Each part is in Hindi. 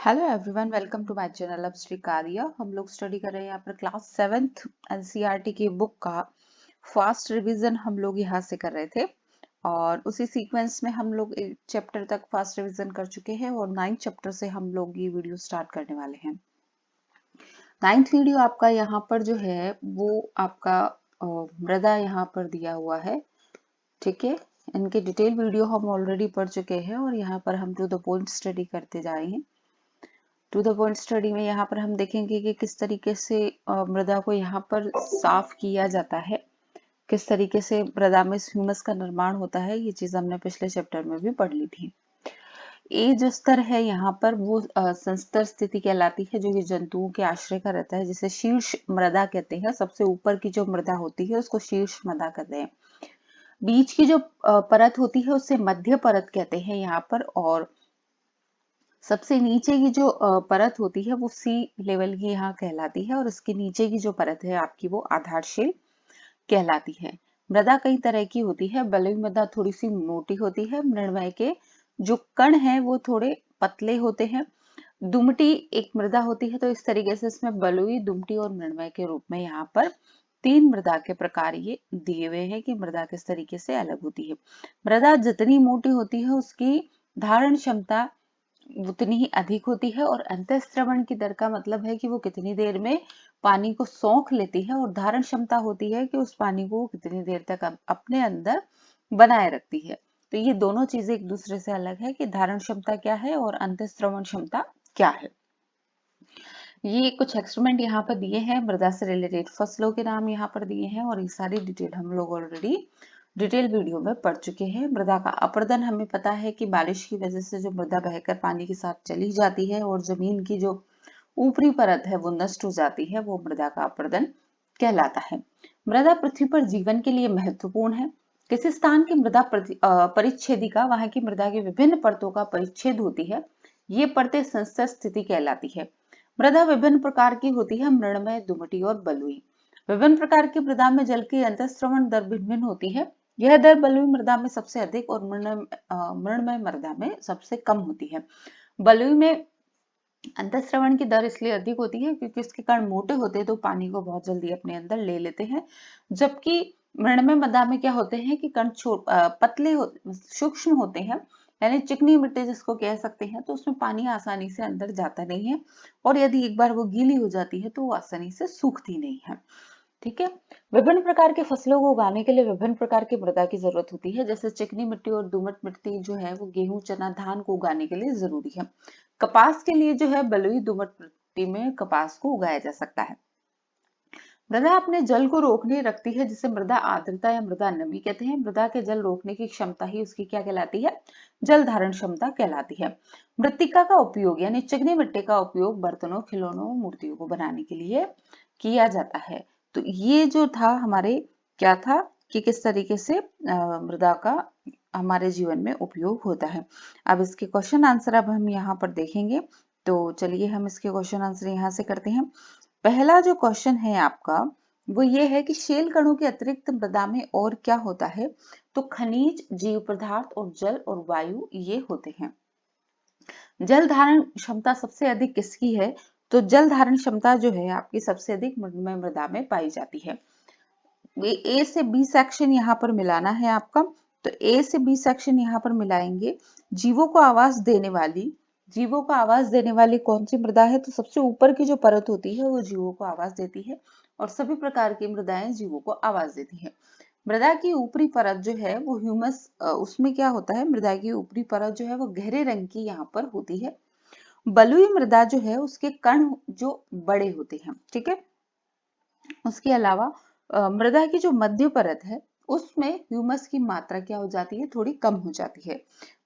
Hello everyone, welcome to my channel. अब श्री कारिया हम लोग स्टडी कर रहे हैं यहाँ पर क्लास 7th एनसीईआरटी की बुक का फास्ट रिवीजन हम लोग यहाँ से कर रहे थे और उसी सीक्वेंस में हम लोग एक चैप्टर तक फास्ट रिवीजन कर चुके हैं और 9th चैप्टर से हम लोग ये वीडियो स्टार्ट करने वाले हैं। 9th वीडियो आपका यहाँ पर जो है वो आपका मृदा यहाँ पर दिया हुआ है, ठीक है। इनके डिटेल वीडियो हम ऑलरेडी पढ़ चुके हैं और यहाँ पर हम टू द पॉइंट स्टडी करते जा रहे हैं। टू द पॉइंट स्टडी में यहाँ पर हम देखेंगे कि किस तरीके से मृदा को यहाँ पर साफ किया जाता है, किस तरीके से मृदा में ह्यूमस का निर्माण होता है। ये चीज हमने पिछले चैप्टर में भी पढ़ ली थी। ए जो स्तर है यहाँ पर वो संस्तर स्थिति कहलाती है, जो कि जंतुओं के आश्रय का रहता है, जिसे शीर्ष मृदा कहते हैं। सबसे ऊपर की जो मृदा होती है उसको शीर्ष मृदा कहते हैं। बीच की जो परत होती है उसे मध्य परत कहते हैं यहाँ पर, और सबसे नीचे की जो परत होती है वो सी लेवल की यहाँ कहलाती है, और इसके नीचे की जो परत है आपकी वो आधारशिल कहलाती है। मृदा कई तरह की होती है। बलुई मृदा थोड़ी सी मोटी होती है। मृणमय के जो कण हैं वो थोड़े पतले होते हैं। दुमटी एक मृदा होती है। तो इस तरीके से इसमें बलुई, दुमटी और मृणमय के रूप में यहाँ पर 3 मृदा के प्रकार ये दिए हुए हैं कि मृदा किस तरीके से अलग होती है। मृदा जितनी मोटी होती है उसकी धारण क्षमता उतनी ही अधिक होती है, और अंतःस्रवण की दर का मतलब है कि वो कितनी देर में पानी को सोख लेती है, और धारण क्षमता होती है कि उस पानी को कितनी देर तक अपने अंदर बनाए रखती है। तो ये दोनों चीजें एक दूसरे से अलग है कि धारण क्षमता क्या है और अंतःस्रवण क्षमता क्या है। ये कुछ एक्सपेरिमेंट यहाँ पर दिए हैं, मृदा से रिलेटेड फसलों के नाम यहाँ पर दिए हैं, और ये सारी डिटेल हम लोग ऑलरेडी डिटेल वीडियो में पढ़ चुके हैं। मृदा का अपरदन हमें पता है कि बारिश की वजह से जो मृदा बहकर पानी के साथ चली जाती है और जमीन की जो ऊपरी परत है वो नष्ट हो जाती है, वो मृदा का अपरदन कहलाता है। मृदा पृथ्वी पर जीवन के लिए महत्वपूर्ण है। किसी स्थान की मृदा परिच्छेदिका वहां की मृदा की विभिन्न परतों का परिच्छेद होती है। ये परतें संस्तर स्थिति कहलाती है। मृदा विभिन्न प्रकार की होती है, मृणमय, दुमटी और बलुई। विभिन्न प्रकार की मृदा में जल की अंतःस्रवण दर भिन्न भिन्न होती है। यह दर बलुई मृदा में सबसे अधिक और मृणमय मृदा में सबसे कम होती है। बलुई में अंतःस्रवण की दर इसलिए अधिक होती है क्योंकि इसके कण मोटे होते हैं, तो पानी को बहुत जल्दी अपने अंदर ले लेते हैं। जबकि मृणमय मृदा में क्या होते हैं कि कण पतले सूक्ष्म होते हैं, यानी चिकनी मिट्टी जिसको कह सकते हैं, तो उसमें पानी आसानी से अंदर जाता नहीं है, और यदि एक बार वो गीली हो जाती है तो वो आसानी से सूखती नहीं है। ठीक है। विभिन्न प्रकार के फसलों को उगाने के लिए विभिन्न प्रकार की मृदा की जरूरत होती है। जैसे चिकनी मिट्टी और दोमट मिट्टी जो है वो गेहूं, चना, धान को उगाने के लिए जरूरी है। कपास के लिए जो है बलुई दोमट मिट्टी में कपास को उगाया जा सकता है। मृदा अपने जल को रोकने रखती है, जिसे मृदा आर्द्रता या मृदा नमी कहते हैं। मृदा के जल रोकने की क्षमता ही उसकी क्या कहलाती है? जल धारण क्षमता कहलाती है। मृत्तिका का उपयोग यानी चिकनी मिट्टी का उपयोग बर्तनों, खिलौनों, मूर्तियों को बनाने के लिए किया जाता है। तो ये जो था हमारे क्या था कि किस तरीके से मृदा का हमारे जीवन में उपयोग होता है। अब इसके क्वेश्चन आंसर अब हम यहाँ पर देखेंगे। तो चलिए हम इसके क्वेश्चन आंसर यहाँ से करते हैं। पहला जो क्वेश्चन है आपका वो ये है कि शेल कणों के अतिरिक्त मृदा में और क्या होता है? तो खनिज, जीव पदार्थ और जल और वायु ये होते हैं। जल धारण क्षमता सबसे अधिक किसकी है? तो जल धारण क्षमता जो है आपकी सबसे अधिक मृणमय मृदा में पाई जाती है। ए से बी सेक्शन यहाँ पर मिलाना है आपका। तो ए से बी सेक्शन यहाँ पर मिलाएंगे। जीवों को आवास देने वाली, जीवों को आवास देने वाली कौन सी मृदा है? तो सबसे ऊपर की जो परत होती है वो जीवों को आवास देती है, और सभी प्रकार की मृदाएं जीवों को आवास देती है। मृदा की ऊपरी परत जो है वो ह्यूमस, उसमें क्या होता है, मृदा की ऊपरी परत जो है वो गहरे रंग की यहाँ पर होती है। बलुई मृदा जो है उसके कण जो बड़े होते हैं, ठीक है। उसके अलावा मृदा की जो मध्य परत है उसमें ह्यूमस की मात्रा क्या हो जाती है? थोड़ी कम हो जाती है।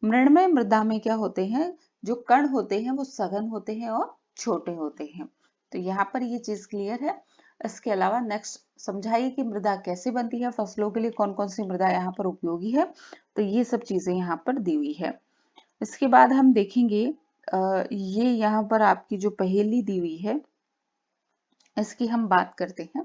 मृणमय मृदा में क्या होते हैं? जो कण होते हैं वो सघन होते हैं और छोटे होते हैं। तो यहाँ पर ये चीज क्लियर है। इसके अलावा नेक्स्ट समझाइए कि मृदा कैसे बनती है, फसलों के लिए कौन कौन सी मृदा यहाँ पर उपयोगी है। तो ये सब चीजें यहाँ पर दी हुई है। इसके बाद हम देखेंगे ये यहाँ पर आपकी जो पहेली दी हुई है इसकी हम बात करते हैं।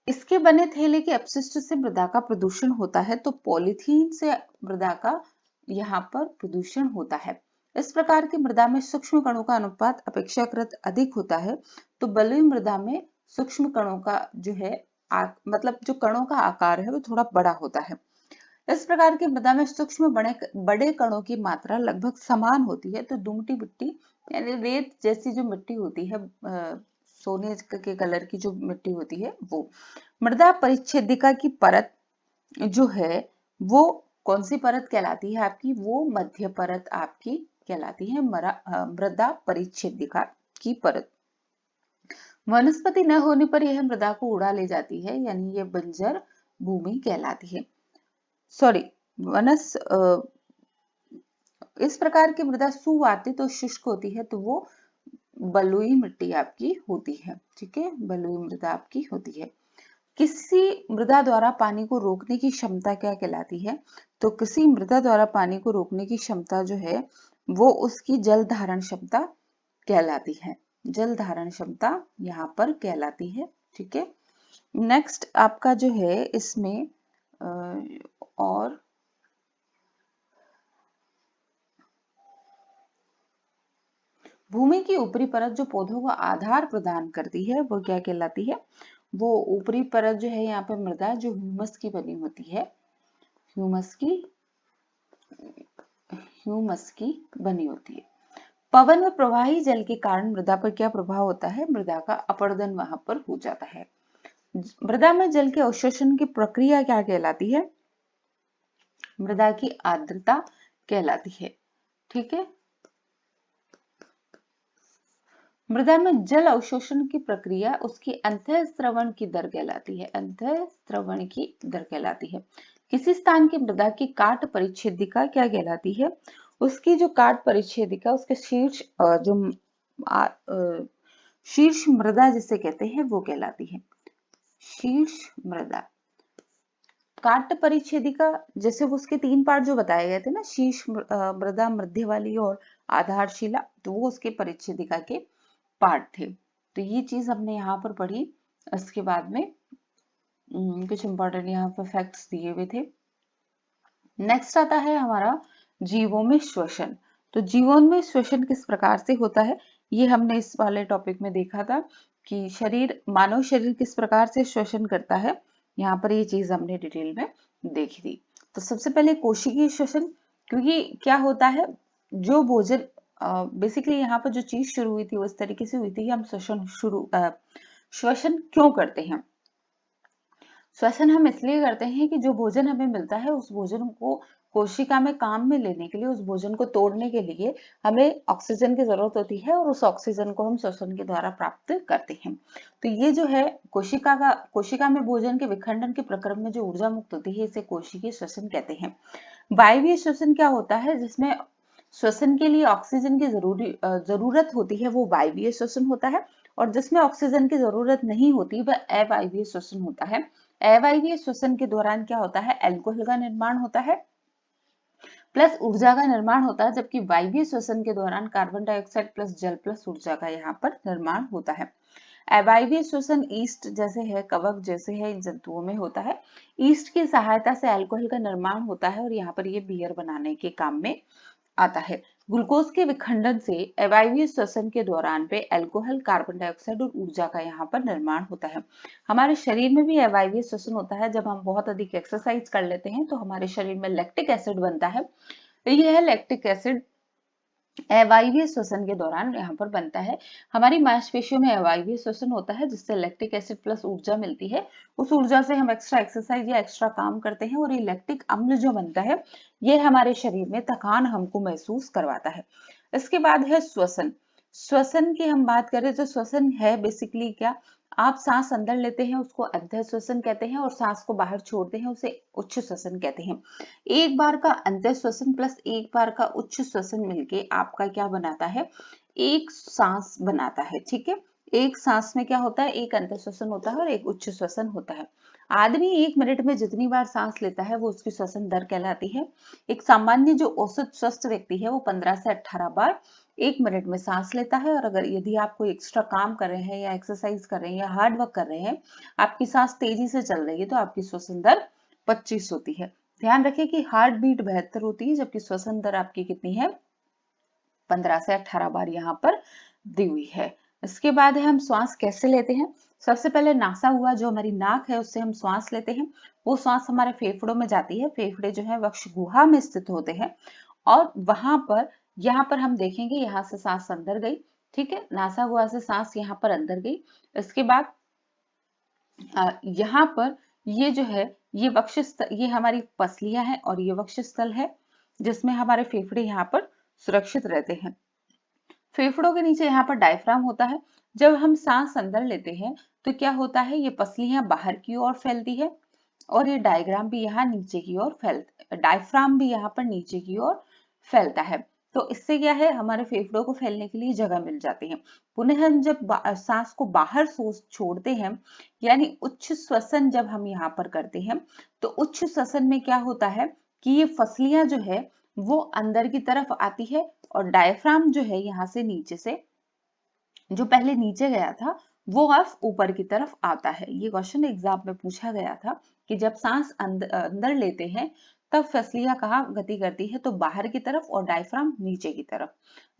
इसके बने थैले के अपशिष्ट से मृदा का प्रदूषण होता है। तो पॉलीथीन से मृदा का यहाँ पर प्रदूषण होता है। इस प्रकार की मृदा में सूक्ष्म कणों का अनुपात अपेक्षाकृत अधिक होता है, तो बलुई मृदा में सूक्ष्म कणों का जो है मतलब जो कणों का आकार है वो थोड़ा बड़ा होता है। इस प्रकार की मृदा में सूक्ष्म बड़े कणों की मात्रा लगभग समान होती है, तो दुमटी मिट्टी यानी रेत जैसी जो मिट्टी होती है, सोने के कलर की जो मिट्टी होती है वो। मृदा परिच्छेदिका की परत जो है वो कौन सी परत कहलाती है आपकी? वो मध्य परत आपकी कहलाती है, मृदा परिच्छेदिका की परत। वनस्पति न होने पर यह मृदा को उड़ा ले जाती है, यानी यह बंजर भूमि कहलाती है। सॉरी, वनस इस प्रकार की मृदा सुवातित और शुष्क होती है, तो वो बलुई मिट्टी आपकी होती है। ठीक है, बलुई मृदा आपकी होती है। किसी मृदा द्वारा पानी को रोकने की क्षमता क्या कहलाती है? तो किसी मृदा द्वारा पानी को रोकने की क्षमता जो है वो उसकी जल धारण क्षमता कहलाती है। जल धारण क्षमता यहाँ पर कहलाती है। ठीक है, नेक्स्ट आपका जो है इसमें और भूमि की ऊपरी परत जो पौधों को आधार प्रदान करती है वो क्या कहलाती है? वो ऊपरी परत जो है यहाँ पे मृदा जो ह्यूमस की बनी होती है, ह्यूमस की बनी होती है। पवन व प्रवाही जल के कारण मृदा पर क्या प्रभाव होता है? मृदा का अपरदन वहां पर हो जाता है। मृदा में जल के अवशोषण की प्रक्रिया क्या कहलाती है? मृदा की आर्द्रता कहलाती है। ठीक है, मृदा में जल अवशोषण की प्रक्रिया उसकी अंतःस्रवण की दर कहलाती है। अंतःस्रवण की दर कहलाती है। किसी स्थान की मृदा की काट परिच्छेदिका क्या कहलाती है? उसकी जो काट परिच्छेदिका उसके शीर्ष जो शीर्ष मृदा जिसे कहते हैं वो कहलाती है। शीर्ष मृदा काट परिच्छेदिका, जैसे वो उसके 3 पार्ट जो बताए गए थे ना, शीर्ष मृदा, मध्य वाली और आधारशिला, तो वो उसके परिच्छेदिका के पार्ट थे। तो ये चीज हमने यहाँ पर पढ़ी। इसके बाद में कुछ इंपॉर्टेंट यहाँ पर फैक्ट्स दिए हुए थे। नेक्स्ट आता है हमारा जीवों में श्वसन। तो जीवों में श्वसन किस प्रकार से होता है, ये हमने इस वाले टॉपिक में देखा था कि मानव शरीर किस प्रकार से श्वसन करता है। यहाँ पर ये चीज हमने डिटेल में देखी थी। तो सबसे पहले कोशिकीय श्वसन, क्योंकि क्या होता है जो भोजन बेसिकली यहाँ पर जो चीज शुरू हुई थी वो इस तरीके से हुई थी कि हम श्वसन क्यों करते हैं? श्वसन हम इसलिए करते हैं कि जो भोजन हमें मिलता है उस भोजन को कोशिका में काम में लेने के लिए, उस भोजन को तोड़ने के लिए हमें ऑक्सीजन की जरूरत होती है और उस ऑक्सीजन को हम श्वसन के द्वारा प्राप्त करते हैं। तो ये जो है कोशिका में भोजन के विखंडन के प्रक्रम में जो ऊर्जा मुक्त होती है इसे कोशिकीय श्वसन कहते हैं। वायवीय श्वसन क्या होता है? जिसमें श्वसन के लिए ऑक्सीजन की जरूरत होती है वो वायवीय श्वसन होता है, और जिसमें ऑक्सीजन की जरूरत नहीं होती वह अवायवीय श्वसन होता है। अवायवीय श्वसन के दौरान क्या होता है? अल्कोहल का निर्माण होता है प्लस ऊर्जा का निर्माण होता है, जबकि वायवीय श्वसन के दौरान कार्बन डाइऑक्साइड प्लस जल प्लस ऊर्जा का यहाँ पर निर्माण होता है। अवायवीय श्वसन ईस्ट जैसे है, कवक जैसे है, इन जंतुओं में होता है। ईस्ट की सहायता से अल्कोहल का निर्माण होता है और यहाँ पर ये बियर बनाने के काम में आता है। ग्लूकोज के विखंडन से अवायवीय श्वसन के दौरान पे अल्कोहल, कार्बन डाइऑक्साइड और ऊर्जा का यहाँ पर निर्माण होता है। हमारे शरीर में भी अवायवीय श्वसन होता है। जब हम बहुत अधिक एक्सरसाइज कर लेते हैं तो हमारे शरीर में लैक्टिक एसिड बनता है। यह लैक्टिक एसिड अवायवीय श्वसन के दौरान यहाँ पर बनता है। हमारी मांसपेशियों में अवायवीय श्वसन होता है जिससे लैक्टिक एसिड प्लस ऊर्जा मिलती है। उस ऊर्जा से हम एक्स्ट्रा एक्सरसाइज या एक्स्ट्रा काम करते हैं और ये लैक्टिक अम्ल जो बनता है ये हमारे शरीर में थकान हमको महसूस करवाता है। इसके बाद है श्वसन। श्वसन की हम बात करें तो श्वसन है बेसिकली क्या? आप सांस अंदर लेते हैं उसको अंतः श्वसन कहते हैं और सांस को बाहर छोड़ते हैं उसे उच्च श्वसन कहते हैं। एक बार का अंतः श्वसन प्लस एक बार का उच्च श्वसन मिलके आपका क्या बनाता है? एक सांस बनाता है। ठीक है, एक सांस में क्या होता है? एक अंतः श्वसन होता है और एक उच्च श्वसन होता है। आदमी 1 मिनट में जितनी बार सांस लेता है वो उसकी श्वसन दर कहलाती है। एक सामान्य जो औसत स्वस्थ व्यक्ति है वो 15 से 18 बार 1 मिनट में सांस लेता है, और अगर यदि आप कोई एक्स्ट्रा काम कर रहे हैं या एक्सरसाइज कर रहे हैं या हार्ड वर्क कर रहे हैं, आपकी सांस तेजी से चल रही है तो आपकी श्वसन दर 25 होती है। ध्यान रखें कि हार्ट बीट 72 होती है जबकि श्वसन दर आपकी कितनी है? 15 से 18 बार यहाँ पर दी हुई है। इसके बाद है हम श्वास कैसे लेते हैं। सबसे पहले नासा हुआ, जो हमारी नाक है उससे हम श्वास लेते हैं। वो श्वास हमारे फेफड़ों में जाती है। फेफड़े जो है वक्ष गुहा में स्थित होते हैं और वहां पर यहाँ पर हम देखेंगे यहाँ से सांस अंदर गई, ठीक है, नासा हुआ से सांस यहाँ पर अंदर गई। इसके बाद यहाँ पर ये जो है ये वक्षस्थल, ये हमारी पसलियां हैं और ये वक्षस्थल है जिसमें हमारे फेफड़े यहाँ पर सुरक्षित रहते हैं। फेफड़ों के नीचे यहाँ पर डायफ्राम होता है। जब हम सांस अंदर लेते हैं तो क्या होता है, ये पसलियां बाहर की ओर फैलती है और ये डायग्राम भी यहाँ नीचे की ओर डायफ्राम भी यहाँ पर नीचे की ओर फैलता है। तो इससे क्या है, हमारे फेफड़ों को फैलने के लिए जगह मिल जाती है। पुनः हम जब सांस को बाहर छोड़ते हैं, यानी उच्च श्वसन जब हम यहाँ पर करते हैं, तो उच्च श्वसन में क्या होता है कि ये फसलियां जो है वो अंदर की तरफ आती है और डायफ्राम जो है यहाँ से नीचे से, जो पहले नीचे गया था, वो अब ऊपर की तरफ आता है। ये क्वेश्चन एग्जाम में पूछा गया था कि जब सांस अंदर लेते हैं तब फसलियां कहाँ गति करती है, तो बाहर की तरफ और डायफ्राम नीचे की तरफ।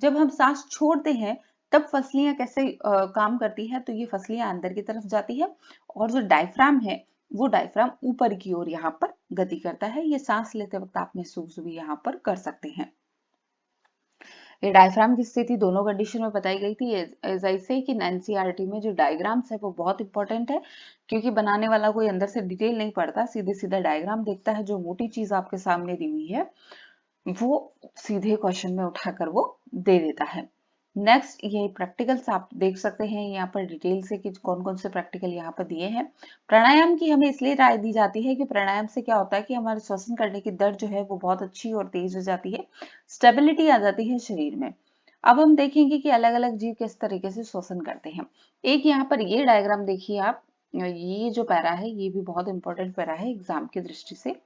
जब हम सांस छोड़ते हैं तब फसलियां कैसे काम करती है, तो ये फसलियां अंदर की तरफ जाती है और जो डायफ्राम है वो डायफ्राम ऊपर की ओर यहाँ पर गति करता है। ये सांस लेते वक्त आप महसूस भी यहाँ पर कर सकते हैं। ये डायफ्राम की स्थिति दोनों कंडीशन में बताई गई थी। एज आई से कि एनसीईआरटी में जो डायग्राम्स है वो बहुत इंपॉर्टेंट है, क्योंकि बनाने वाला कोई अंदर से डिटेल नहीं पढ़ता, सीधे सीधा डायग्राम देखता है। जो मोटी चीज आपके सामने दी हुई है वो सीधे क्वेश्चन में उठाकर वो दे देता है। नेक्स्ट ये प्रैक्टिकल्स आप देख सकते हैं यहाँ पर डिटेल से कि कौन कौन से प्रैक्टिकल यहाँ पर दिए हैं। प्राणायाम की हमें इसलिए राय दी जाती है कि प्राणायाम से क्या होता है कि हमारे श्वसन करने की दर जो है वो बहुत अच्छी और तेज हो जाती है, स्टेबिलिटी आ जाती है शरीर में। अब हम देखेंगे कि अलग अलग जीव किस तरीके से श्वसन करते हैं। एक यहाँ पर ये डायग्राम देखिए आप, ये जो पैरा है ये भी बहुत इंपॉर्टेंट पैरा है एग्जाम की दृष्टि से।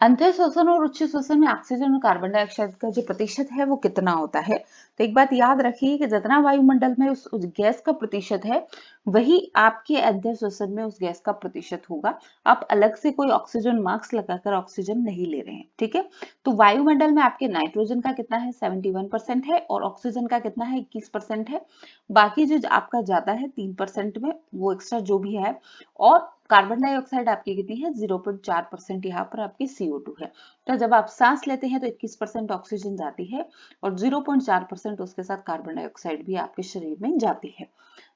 अंतः श्वसन और उच्च श्वसन में ऑक्सीजन और कार्बन डाइऑक्साइड का जो प्रतिशत है वो कितना होता है। तो एक बात याद रखिए कि जितना वायुमंडल में उस गैस का प्रतिशत है वही आपके अंतः श्वसन में उस गैस का प्रतिशत होगा। आप अलग से कोई ऑक्सीजन मास्क लगाकर ऑक्सीजन नहीं ले रहे हैं, ठीक है। तो वायुमंडल में आपके नाइट्रोजन का कितना है, 71% है और ऑक्सीजन का कितना है, 21% है। बाकी जो आपका जाता है 3% में, वो एक्स्ट्रा जो भी है। और कार्बन डाइऑक्साइड आपकी कितनी है, 0.4% यहाँ पर आपकी CO2 है। तो जब आप सांस लेते हैं तो 21% ऑक्सीजन जाती है और 0.4% उसके साथ कार्बन डाइऑक्साइड भी आपके शरीर में जाती है।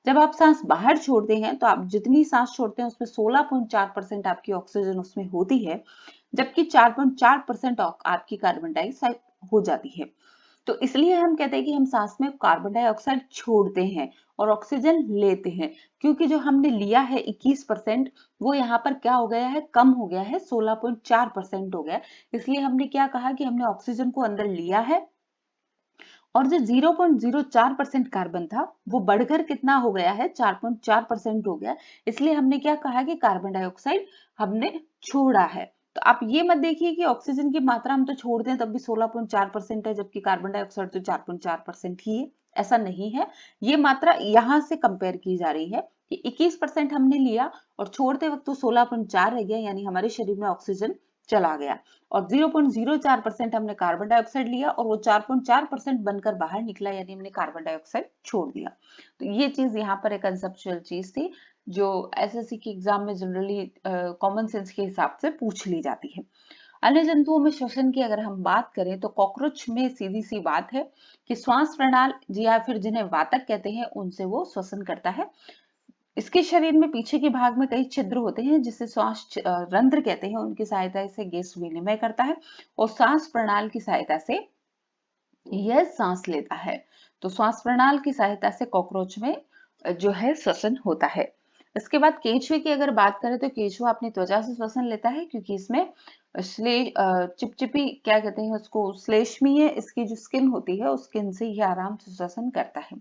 जब आप सांस बाहर छोड़ते हैं तो आप जितनी सांस छोड़ते हैं उसमें 16.4% आपकी ऑक्सीजन उसमें होती है, जबकि 4.4% आपकी कार्बन डाइऑक्साइड हो जाती है। तो इसलिए हम कहते हैं कि हम सांस में कार्बन डाइऑक्साइड छोड़ते हैं और ऑक्सीजन लेते हैं, क्योंकि जो हमने लिया है 21% वो यहाँ पर क्या हो गया है, कम हो गया है, 16.4% हो गया। इसलिए हमने क्या कहा कि हमने ऑक्सीजन को अंदर लिया है और जो 0.04% कार्बन था वो बढ़कर कितना हो गया है, 4.4% हो गया। इसलिए हमने क्या कहा कि कार्बन डाइऑक्साइड हमने छोड़ा है। तो आप ये मत देखिए कि ऑक्सीजन की मात्रा हम तो छोड़ते हैं तब भी 16.4% है, जबकि कार्बन डाइऑक्साइड तो 4.4% ही है। ऐसा नहीं है, ये मात्रा यहां से कंपेयर की जा रही है कि 21% हमने लिया और छोड़ते वक्त तो 16.4 रह गया, यानी हमारे शरीर में ऑक्सीजन चला गया। और 0.04% हमने कार्बन डाइऑक्साइड लिया और वो 4.4% बनकर बाहर निकला, यानी हमने कार्बन डाइऑक्साइड छोड़ दिया। तो ये चीज यहाँ पर एक कंसेप्चुअल चीज थी जो एसएससी के एग्जाम में जनरली कॉमन सेंस के हिसाब से पूछ ली जाती है। अन्य जंतुओं में श्वसन की अगर हम बात करें तो कॉकरोच में सीधी सी बात है कि श्वास प्रणाली या फिर जिन्हें वातक कहते हैं उनसे वो श्वसन करता है। इसके शरीर में पीछे के भाग में कई छिद्र होते हैं जिसे श्वास रंध्र कहते हैं, उनकी सहायता से गैस विनिमय करता है और सांस प्रणाली की सहायता से यह सांस लेता है। तो श्वास प्रणाली की सहायता से कॉकरोच में जो है श्वसन होता है। इसके बाद केंचुए की अगर बात करें तो केंचुआ अपनी त्वचा से श्वसन लेता है, क्योंकि इसमें चिपचिपी क्या कहते हैं उसको, श्लेष्मीय इसकी जो स्किन होती है उस स्किन से ये आराम से श्वसन करता है।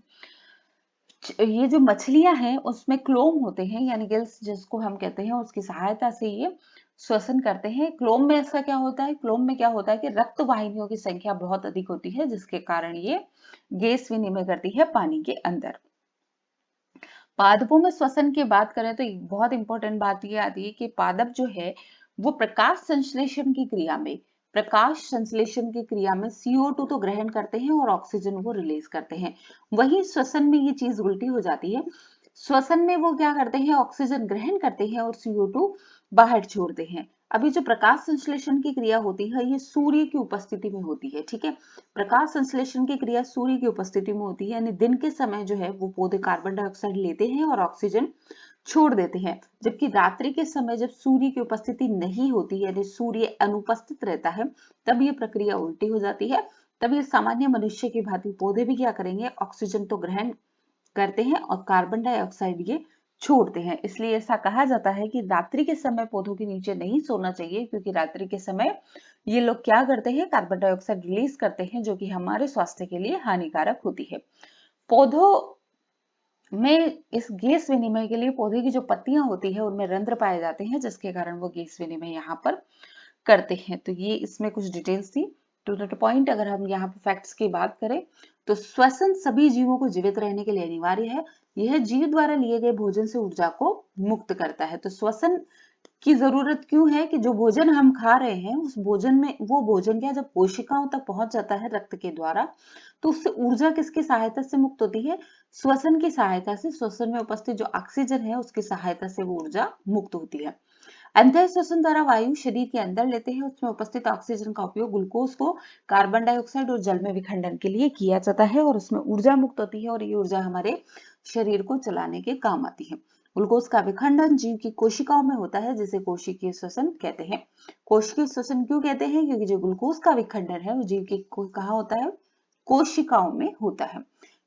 ये जो मछलियां हैं उसमें क्लोम होते हैं, यानी गिल्स जिसको हम कहते हैं, उसकी सहायता से ये श्वसन करते हैं। क्लोम में ऐसा क्या होता है, क्लोम में क्या होता है कि रक्त वाहिनियों की संख्या बहुत अधिक होती है, जिसके कारण ये गैस विनिमय करती है पानी के अंदर। पादपों में श्वसन की बात करें तो एक बहुत इंपॉर्टेंट बात ये आती है कि पादप जो है वो प्रकाश संश्लेषण की क्रिया में प्रकाश संश्लेषण की क्रिया में CO2 तो ग्रहण करते हैं और ऑक्सीजन को रिलीज करते हैं। वही श्वसन में ये चीज उल्टी हो जाती है। श्वसन में वो क्या करते हैं, ऑक्सीजन ग्रहण करते हैं और CO2 बाहर छोड़ते हैं। अभी जो प्रकाश संश्लेषण की क्रिया होती है ये सूर्य की उपस्थिति में होती है, ठीक है। प्रकाश संश्लेषण की क्रिया सूर्य की उपस्थिति में होती है, यानी दिन के समय जो है वो पौधे कार्बन डाइऑक्साइड लेते हैं और ऑक्सीजन छोड़ देते हैं। जबकि रात्रि के समय जब सूर्य की उपस्थिति नहीं होती, यानी सूर्य अनुपस्थित रहता है, तब ये प्रक्रिया उल्टी हो जाती है। तब ये सामान्य मनुष्य की भांति पौधे भी क्या करेंगे, ऑक्सीजन तो ग्रहण करते हैं और कार्बन डाइऑक्साइड ये छोड़ते हैं। इसलिए ऐसा कहा जाता है कि रात्रि के समय पौधों के नीचे नहीं सोना चाहिए, क्योंकि रात्रि के समय ये लोग क्या करते हैं, कार्बन डाइऑक्साइड रिलीज करते हैं, जो कि हमारे स्वास्थ्य के लिए हानिकारक होती है। पौधों में इस गैस विनिमय के लिए पौधे की जो पत्तियां होती है उनमें रंध्र पाए जाते हैं, जिसके कारण वो गैस विनिमय यहाँ पर करते हैं। तो ये इसमें कुछ डिटेल्स थी। टू द पॉइंट अगर हम यहाँ पे फैक्ट्स की बात करें तो श्वसन सभी जीवों को जीवित रहने के लिए अनिवार्य है। यह जीव द्वारा लिए गए भोजन से ऊर्जा को मुक्त करता है। तो श्वसन की जरूरत क्यों है कि जो भोजन हम खा रहे हैं उस भोजन में, वो भोजन क्या जब कोशिकाओं तक पहुंच जाता है रक्त के द्वारा, तो उससे ऊर्जा किसकी सहायता से मुक्त होती है, श्वसन की सहायता से। श्वसन में उपस्थित जो ऑक्सीजन है उसकी सहायता से वो ऊर्जा मुक्त होती है। अंतः श्वसन द्वारा वायु शरीर के अंदर लेते हैं, उसमें उपस्थित ऑक्सीजन का उपयोग ग्लूकोज को कार्बन डाइऑक्साइड और जल में विखंडन के लिए किया जाता है और उसमें ऊर्जा मुक्त होती है और ये ऊर्जा हमारे शरीर को चलाने के काम आती है। ग्लूकोज का विखंडन जीव की कोशिकाओं में होता है, जिसे कोशिकीय श्वसन कहते हैं। कोशिकीय श्वसन क्यों कहते हैं, क्योंकि जो ग्लूकोज का विखंडन है वो जीव की कहाँ होता है, कोशिकाओं में होता है।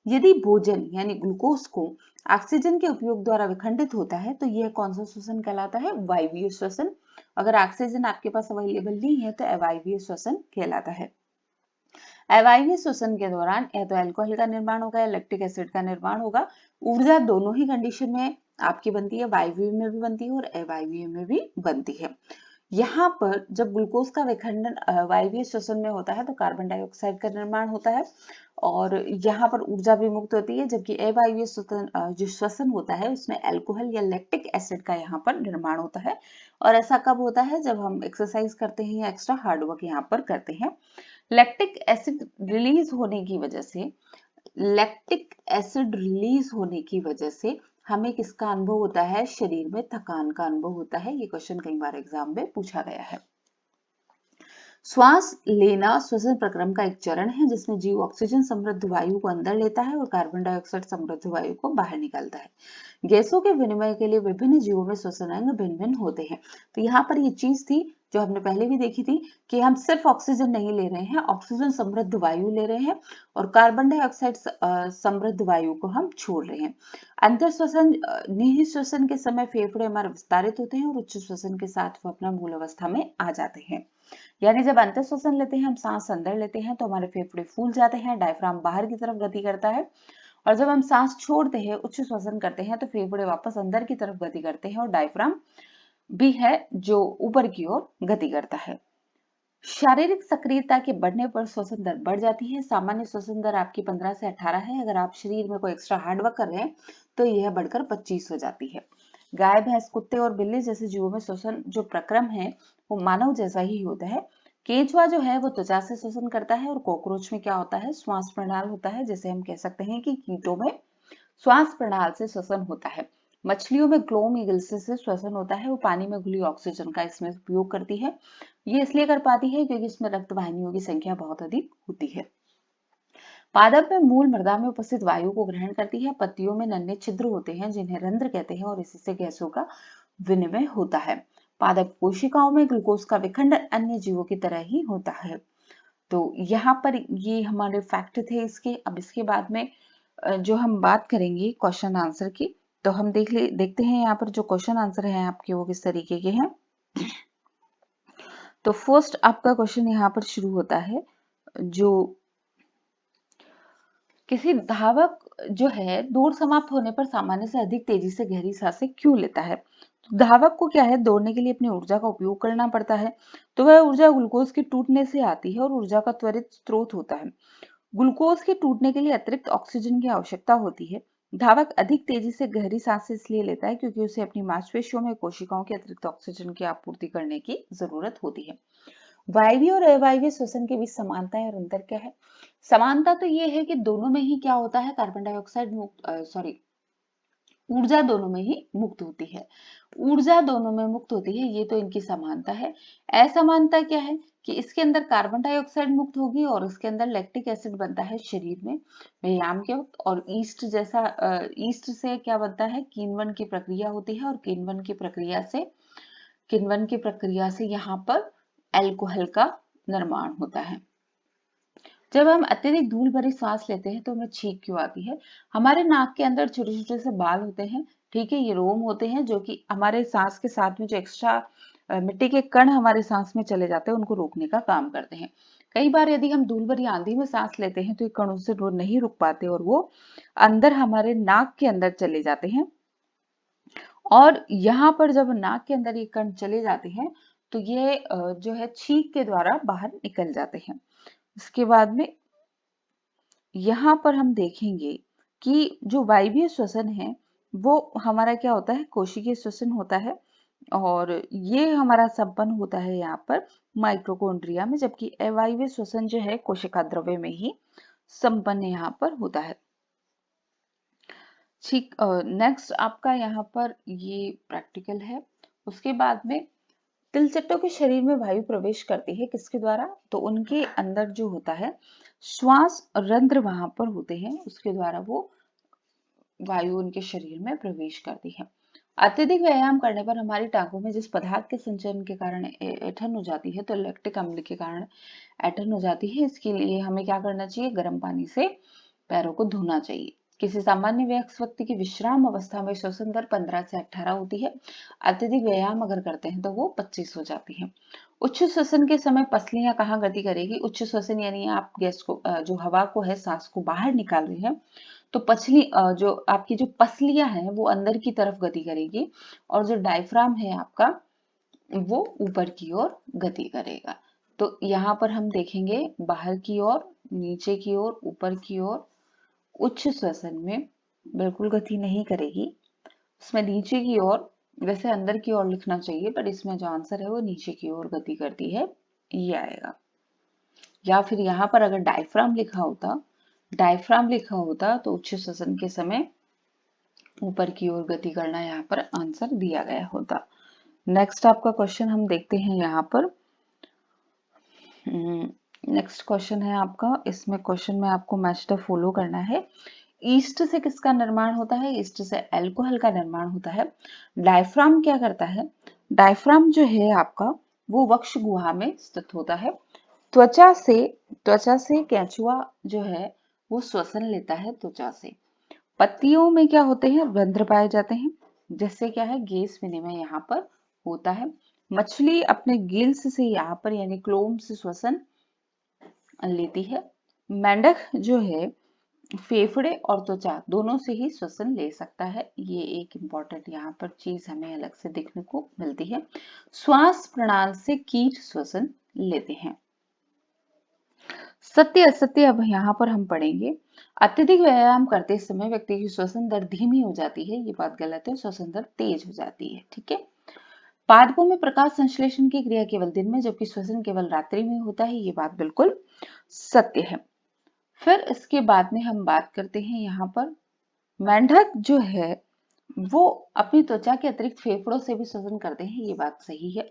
यदि भोजन यानी ग्लूकोज को ऑक्सीजन के उपयोग द्वारा विखंडित होता है तो यह कौन सा श्वसन कहलाता है, वायवीय श्वसन। अगर ऑक्सीजन आपके पास अवेलेबल नहीं है तो अवायवीय श्वसन कहलाता है। अवायवीय श्वसन के दौरान या तो अल्कोहल का निर्माण होगा या लैक्टिक एसिड का निर्माण होगा। ऊर्जा दोनों ही कंडीशन में आपकी बनती है, वायवीय में भी बनती है और अवायवीय में भी बनती है। यहाँ पर जब ग्लूकोज का विखंडन वायवीय श्वसन में होता है तो कार्बन डाइऑक्साइड का निर्माण होता है और यहाँ पर ऊर्जा भी मुक्त होती है। जबकि अवायवीय जो श्वसन होता है उसमें अल्कोहल या लैक्टिक एसिड का यहाँ पर निर्माण होता है। और ऐसा कब होता है, जब हम एक्सरसाइज करते हैं या एक्स्ट्रा हार्डवर्क यहाँ पर करते हैं। लैक्टिक एसिड रिलीज होने की वजह से, लैक्टिक एसिड रिलीज होने की वजह से हमें किसका अनुभव होता है, शरीर में थकान का अनुभव होता है। ये क्वेश्चन कई बार एग्जाम में पूछा गया है। श्वास लेना श्वसन प्रक्रम का एक चरण है जिसमें जीव ऑक्सीजन समृद्ध वायु को अंदर लेता है और कार्बन डाइऑक्साइड समृद्ध वायु को बाहर निकालता है। गैसों के विनिमय के लिए विभिन्न जीवों में श्वसन अंग भिन्न भिन्न होते हैं। तो यहाँ पर ये चीज थी जो हमने पहले भी देखी थी कि हम सिर्फ ऑक्सीजन नहीं ले रहे हैं, ऑक्सीजन समृद्ध वायु ले रहे हैं और कार्बन डाइऑक्साइड समृद्ध वायु को हम छोड़ रहे हैं। अंतर श्वसन निहित श्वसन के समय फेफड़े हमारे विस्तारित होते हैं और उच्च श्वसन के साथ वो अपना मूल अवस्था में आ जाते हैं। यानी जब अंतर श्वसन लेते हैं, हम सांस अंदर लेते हैं तो हमारे फेफड़े फूल जाते हैं, डायफ्राम बाहर की तरफ गति करता है। और जब हम सांस छोड़ते हैं, उच्च श्वसन करते हैं तो फेफड़े वापस अंदर की तरफ गति करते हैं और डायफ्राम भी है जो ऊपर की ओर गति करता है। शारीरिक सक्रियता के बढ़ने पर श्वसन दर बढ़ जाती है। सामान्य श्वसन दर आपकी 15 से 18 है। अगर आप शरीर में कोई एक्स्ट्रा हार्डवर्क कर रहे हैं तो यह बढ़कर 25 हो जाती है। गाय, भैंस, कुत्ते और बिल्ली जैसे जीवों में श्वसन जो प्रक्रम है वो मानव जैसा ही होता है। केंचुआ जो है वो त्वचा से श्वसन करता है और कॉकरोच में क्या होता है, श्वास प्रणाल होता है। जैसे हम कह सकते हैं कि कीटों में श्वास प्रणाल से श्वसन होता है। मछलियों में क्लोम ईगल से श्वसन होता है, वो पानी में घुली ऑक्सीजन का इसमें उपयोग करती है। ये इसलिए कर पाती है क्योंकि इसमें रक्त वाहिनियों की संख्या बहुत अधिक होती है। पादप में मूल मृदा में उपस्थित वायु को ग्रहण करती है। पत्तियों में नन्हे छिद्र होते हैं जिन्हें रंध्र कहते हैं और इसी से गैसों का विनिमय होता है। पादप कोशिकाओं में ग्लूकोज का विखंडन अन्य जीवों की तरह ही होता है। तो यहाँ पर ये हमारे फैक्ट थे इसके। अब इसके बाद में जो हम बात करेंगे क्वेश्चन आंसर की, तो हम देखते हैं यहाँ पर जो क्वेश्चन आंसर है आपके वो किस तरीके के हैं। तो फर्स्ट आपका क्वेश्चन यहाँ पर शुरू होता है, जो किसी धावक जो है दौड़ समाप्त होने पर सामान्य से अधिक तेजी से गहरी सांसें क्यों लेता है। तो धावक को क्या है, दौड़ने के लिए अपनी ऊर्जा का उपयोग करना पड़ता है। तो वह ऊर्जा ग्लूकोज के टूटने से आती है और ऊर्जा का त्वरित स्रोत होता है। ग्लूकोज के टूटने के लिए अतिरिक्त ऑक्सीजन की आवश्यकता होती है। धावक अधिक तेजी से गहरी सांसें इसलिए लेता है क्योंकि उसे अपनी मांसपेशियों में कोशिकाओं के अतिरिक्त ऑक्सीजन की आपूर्ति करने की जरूरत होती है। वायवीय और अवायवीय श्वसन के बीच समानता और अंतर क्या है? समानता तो ये है कि दोनों में ही क्या होता है, कार्बन डाइऑक्साइड मुक्त, ऊर्जा दोनों में ही मुक्त होती है। ऊर्जा दोनों में मुक्त होती है, ये तो इनकी समानता है। असमानता क्या है कि इसके अंदर कार्बन डाइऑक्साइड मुक्त होगी और इसके अंदर लैक्टिक एसिड बनता है शरीर में व्यायाम के वक्त, और ईस्ट से क्या बनता है, किण्वन की प्रक्रिया होती है, और किण्वन की प्रक्रिया से यहाँ पर एल्कोहल का निर्माण होता है। जब हम अत्यधिक धूल भरी सांस लेते हैं तो हमें छींक क्यों आती है? हमारे नाक के अंदर छोटे छोटे से बाल होते हैं, ठीक है, ये रोम होते हैं जो कि हमारे सांस के साथ में जो एक्स्ट्रा मिट्टी के कण हमारे सांस में चले जाते हैं उनको रोकने का काम करते हैं। कई बार यदि हम धूल भरी आंधी में सांस लेते हैं तो ये कणों से वो नहीं रुक पाते और वो अंदर हमारे नाक के अंदर चले जाते हैं, और यहाँ पर जब नाक के अंदर ये कण चले जाते हैं तो ये जो है छींक के द्वारा बाहर निकल जाते हैं। इसके बाद में यहाँ पर हम देखेंगे कि जो वायवीय श्वसन है वो हमारा क्या होता है, कोशिकीय श्वसन होता है, और ये हमारा संपन्न होता है यहाँ पर माइटोकॉन्ड्रिया में, जबकि अवायवीय श्वसन जो है कोशिका द्रव्य में ही संपन्न यहाँ पर होता है। ठीक, नेक्स्ट आपका यहाँ पर ये प्रैक्टिकल है। उसके बाद में तिलचट्टों के शरीर में वायु प्रवेश करती है किसके द्वारा, तो उनके अंदर जो होता है श्वास रंध्र वहां पर होते हैं, उसके द्वारा वो वायु उनके शरीर में प्रवेश करती है। अत्यधिक व्यायाम करने पर हमारी टांगों में जिस पदार्थ के संचरण के कारण ऐंठन हो जाती है, तो लैक्टिक अम्ल के कारण ऐंठन हो जाती है। इसके लिए हमें क्या करना चाहिए, गर्म पानी से पैरों को धोना चाहिए। किसी सामान्य वयस्क व्यक्ति की विश्राम अवस्था में श्वसन दर 15 से 18 होती है। अत्यधिक व्यायाम अगर करते हैं तो वो 25 हो जाती है। उच्च श्वसन के समय पसलियां कहाँ गति करेगी? उच्च श्वसन यानी आप गैस को जो हवा को है, सांस को बाहर निकाल रहे हैं, तो जो आपकी जो पसलियां हैं वो अंदर की तरफ गति करेगी, और जो डायफ्राम है आपका वो ऊपर की ओर गति करेगा। तो यहाँ पर हम देखेंगे बाहर की ओर, नीचे की ओर, ऊपर की ओर उच्च श्वसन में बिल्कुल गति नहीं करेगी। इसमें नीचे की ओर, वैसे अंदर की ओर लिखना चाहिए पर इसमें जो आंसर है वो नीचे की ओर गति करती है, ये आएगा। या फिर यहाँ पर अगर डायफ्राम लिखा होता तो उच्च श्वसन के समय ऊपर की ओर गति करना यहाँ पर आंसर दिया गया होता। नेक्स्ट आपका क्वेश्चन हम देखते हैं यहाँ पर। नेक्स्ट क्वेश्चन है आपका, इसमें क्वेश्चन में आपको मैच द फॉलो करना है। ईस्ट से किसका निर्माण होता है? ईस्ट से एल्कोहल का निर्माण होता है। डायफ्राम क्या करता है? डायफ्राम जो है आपका वो वक्ष गुहा में स्थित होता है। त्वचा से केंचुआ जो है वो श्वसन लेता है त्वचा से। पत्तियों में क्या होते हैं? रंध्र पाए जाते हैं, जिससे क्या है, गैस विनिमय यहाँ पर होता है। मछली अपने गिल्स से यहाँ पर यानी क्लोम से श्वसन लेती है। मेंढक जो है फेफड़े और त्वचा दोनों से ही श्वसन ले सकता है। ये एक इम्पॉर्टेंट यहाँ पर चीज हमें अलग से देखने को मिलती है। श्वास प्रणाली से कीट श्वसन लेते हैं। सत्य असत्य अब यहाँ पर हम पढ़ेंगे। अत्यधिक व्यायाम करते समय व्यक्ति की श्वसन दर धीमी हो जाती है, ये बात गलत है, श्वसन दर तेज हो जाती है। ठीक है। पादपों में प्रकाश संश्लेषण की क्रिया केवल दिन में जबकि श्वसन केवल रात्रि में होता है, ये बात बिल्कुल सत्य है। फिर इसके बाद में हम बात करते हैं यहाँ पर, मेंढक जो है वो अपनी त्वचा के अतिरिक्त फेफड़ों से भी श्वसन करते हैं, ये बात सही है।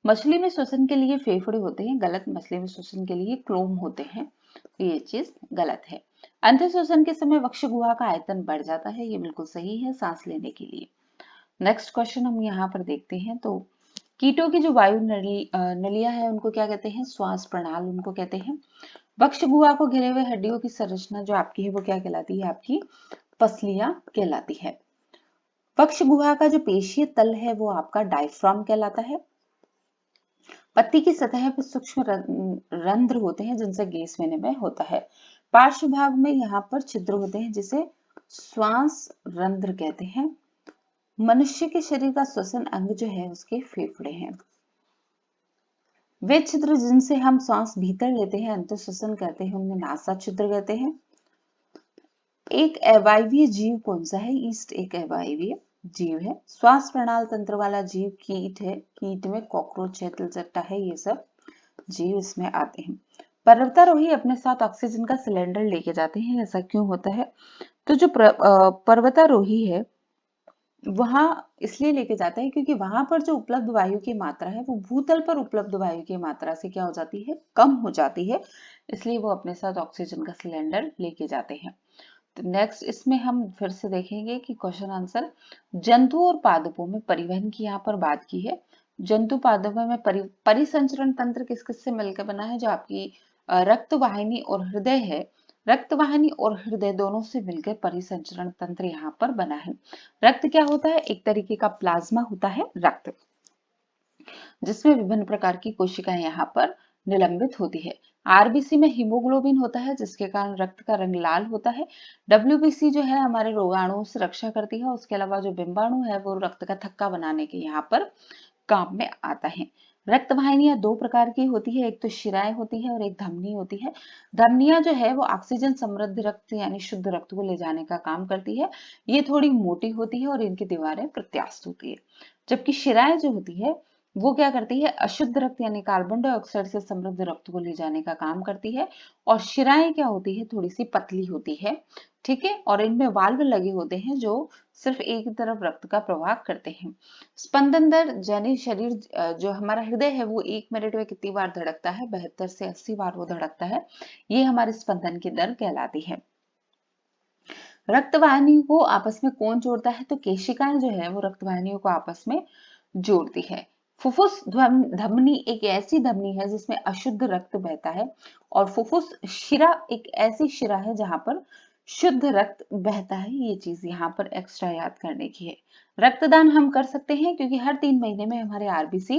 मछली में श्वसन के लिए फेफड़े होते हैं, गलत। मछली में श्वसन के लिए क्लोम होते हैं, तो ये चीज गलत है। अंत श्वसन के समय वक्ष गुहा का आयतन बढ़ जाता है, ये बिल्कुल सही है सांस लेने के लिए। नेक्स्ट क्वेश्चन हम यहाँ पर देखते हैं। तो कीटों की जो वायु नलियां है उनको क्या कहते हैं? श्वास प्रणाली उनको कहते हैं। वक्ष गुहा को घेरे हुए हड्डियों की संरचना जो आपकी है वो क्या कहलाती है? आपकी पसलियां कहलाती है। वक्ष गुहा का जो पेशीय तल है वो आपका डायफ्राम कहलाता है। पत्ती की सतह पर सूक्ष्म रंध्र होते हैं जिनसे गैस विनिमय होता है। पार्श्व भाग में यहाँ पर छिद्र होते हैं जिसे श्वास रंध्र कहते हैं। मनुष्य के शरीर का श्वसन अंग जो है उसके फेफड़े हैं। वे छिद्र जिनसे हम श्वास भीतर लेते हैं अंत श्वसन कहते हैं, उन्हें नासा छिद्र कहते हैं। एक अवायवीय जीव कौन सा है? ईस्ट एक अवायवीय जीव है। श्वास प्रणाली तंत्र वाला जीव कीट है। कीट में कॉकरोच है, तिलचट्टा है, ये सब जीव इसमें आते हैं। पर्वतारोही अपने साथ ऑक्सीजन का सिलेंडर लेके जाते हैं। ऐसा क्यों होता है? तो जो पर्वतारोही है वहां इसलिए लेके जाते हैं क्योंकि वहां पर जो उपलब्ध वायु की मात्रा है वो भूतल पर उपलब्ध वायु की मात्रा से क्या हो जाती है, कम हो जाती है। इसलिए वो अपने साथ ऑक्सीजन का सिलेंडर लेके जाते हैं। तो नेक्स्ट इसमें हम फिर से देखेंगे कि क्वेश्चन आंसर जंतुओं और पादपों में परिवहन की यहाँ पर बात की है। जंतु पादपों में परिसंचरण तंत्र किस किस से मिलकर बना है? जो आपकी रक्त वाहिनी और हृदय है, रक्त वाहिनी और हृदय दोनों से मिलकर परिसंचरण तंत्र यहाँ पर बना है। रक्त क्या होता है? एक तरीके का प्लाज्मा होता है रक्त, जिसमें विभिन्न प्रकार की कोशिकाएं यहाँ पर निलंबित होती है। आरबीसी में हीमोग्लोबिन होता है जिसके कारण रक्त का रंग लाल होता है। डब्ल्यूबीसी जो है हमारे रोगाणुओं से रक्षा करती है। उसके अलावा जो बिंबाणु है वो रक्त का थक्का बनाने के यहाँ पर काम में आता है। रक्त वाहिनियां दो प्रकार की होती है, एक तो शिराएं होती है और एक धमनी होती है। धमनियां जो है वो ऑक्सीजन समृद्ध रक्त यानी शुद्ध रक्त को ले जाने का काम करती है। ये थोड़ी मोटी होती है और इनकी दीवारें प्रत्यास्थ होती है। जबकि शिराएं जो होती है वो क्या करती है? अशुद्ध रक्त यानी कार्बन डाइऑक्साइड से समृद्ध रक्त को ले जाने का काम करती है। और शिराएं क्या होती है? थोड़ी सी पतली होती है, ठीक है। और इनमें वाल्व लगे होते हैं जो सिर्फ एक ही तरफ रक्त का प्रवाह करते हैं। स्पंदन दर यानी शरीर जो हमारा हृदय है वो 1 मिनट में कितनी बार धड़कता है? 72 से 80 बार वो धड़कता है। ये हमारे स्पंदन की दर कहलाती है। रक्त वाहिनी को आपस में कौन जोड़ता है? तो केशिकाएं जो है वो रक्त वाहिनियों को आपस में जोड़ती है। फुफ्फुस धमनी एक ऐसी धमनी है जिसमें अशुद्ध रक्त बहता है। और फुफ्फुस शिरा एक ऐसी शिरा है जहां पर शुद्ध रक्त बहता है। ये चीज यहाँ पर एक्स्ट्रा याद करने की है। रक्तदान हम कर सकते हैं क्योंकि हर 3 महीने में हमारे आरबीसी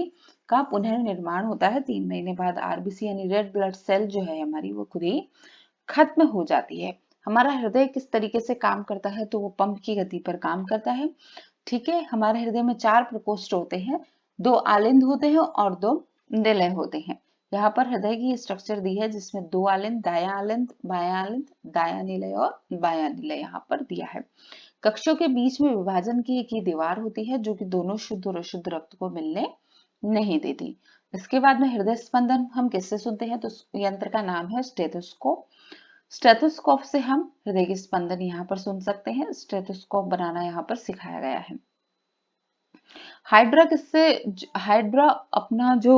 का पुनर्निर्माण होता है। 3 महीने बाद आरबीसी यानी रेड ब्लड सेल जो है हमारी वो खुद ही खत्म हो जाती है। हमारा हृदय किस तरीके से काम करता है? तो वो पंप की गति पर काम करता है, ठीक है। हमारे हृदय में 4 प्रकोष्ठ होते हैं, 2 आलिंद होते हैं और 2 निलय होते हैं। यहाँ पर हृदय की स्ट्रक्चर दी है जिसमें 2 आलिंद, दायां आलिंद, बायां आलिंद, दायां निलय और बायां निलय यहाँ पर दिया है। कक्षों के बीच में विभाजन की एक ही दीवार होती है जो कि दोनों शुद्ध और अशुद्ध रक्त को मिलने नहीं देती। इसके बाद में हृदय स्पंदन हम किससे सुनते हैं? तो यंत्र का नाम है स्टेथोस्कोप। स्टेथोस्कोप से हम हृदय की स्पंदन यहाँ पर सुन सकते हैं। स्टेथोस्कोप बनाना यहाँ पर सिखाया गया है। हाइड्रा किससे हाइड्रा अपना जो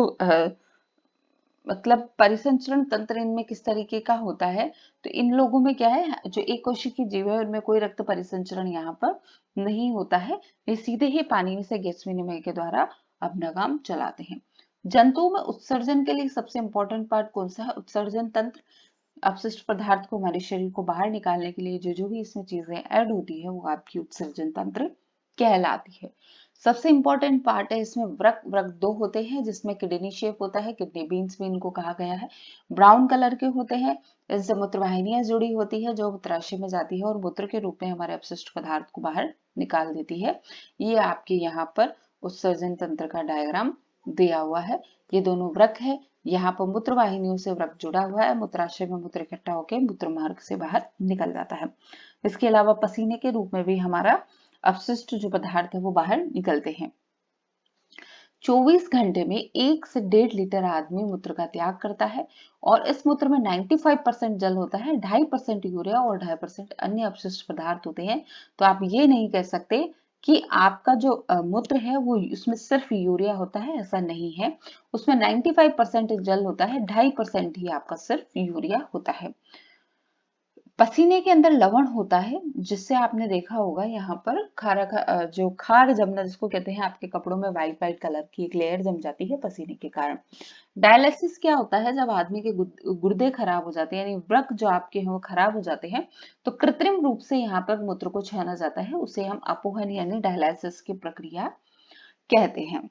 मतलब परिसंचरण तंत्र इनमें किस तरीके का होता है? तो इन लोगों में क्या है, जो एक कोशिकीय जीव है उनमें कोई रक्त परिसंचरण यहाँ पर नहीं होता है। ये सीधे ही पानी में से गैस विनिमय के द्वारा अपना काम चलाते हैं। जंतुओं में उत्सर्जन के लिए सबसे इंपॉर्टेंट पार्ट कौन सा है? उत्सर्जन तंत्र। अपशिष्ट पदार्थ को हमारे शरीर को बाहर निकालने के लिए जो जो भी इसमें चीजें ऐड होती है वो आपकी उत्सर्जन तंत्र कहलाती है। सबसे इंपॉर्टेंट पार्ट है इसमें वृक्क। वृक्क 2 होते हैं जिसमें किडनी शेप होता है, किडनी बीन्स भी इनको कहा गया है। ब्राउन कलर के होते हैं, इनसे मूत्र वाहिनियां जुड़ी होती है जो मूत्राशय में जाती है और मूत्र के रूप में हमारे अपशिष्ट पदार्थ को बाहर निकाल देती है। ये आपके यहाँ पर उत्सर्जन तंत्र का डायग्राम दिया हुआ है। ये दोनों वृक्क है। यहाँ पर मूत्र वाहिनियों से वृक्क जुड़ा हुआ है, मूत्राशय में मूत्र इकट्ठा होकर मूत्र मार्ग से बाहर निकल जाता है। इसके अलावा पसीने के रूप में भी हमारा अपशिष्ट जो पदार्थ है वो बाहर निकलते हैं। 24 घंटे में 1 से 1.5 लीटर आदमी मूत्र का त्याग करता है और इस मूत्र में 95% जल होता है, 2.5% यूरिया और 2.5% अन्य अपशिष्ट पदार्थ होते हैं। तो आप ये नहीं कह सकते कि आपका जो मूत्र है वो उसमें सिर्फ यूरिया होता है, ऐसा नहीं है। उसमें 95% जल होता है, 2.5% ही आपका सिर्फ यूरिया होता है। पसीने के अंदर लवण होता है जिससे आपने देखा होगा यहाँ पर जो खार जमना जिसको कहते हैं, आपके कपड़ों में व्हाइट व्हाइट कलर की एक लेयर जम जाती है पसीने के कारण। डायलिसिस क्या होता है? जब आदमी के गुर्दे खराब हो जाते हैं यानी वृक्क जो आपके हैं वो खराब हो जाते हैं तो कृत्रिम रूप से यहाँ पर मूत्र को छाना जाता है, उसे हम अपोहन यानी डायलिसिस की प्रक्रिया कहते हैं।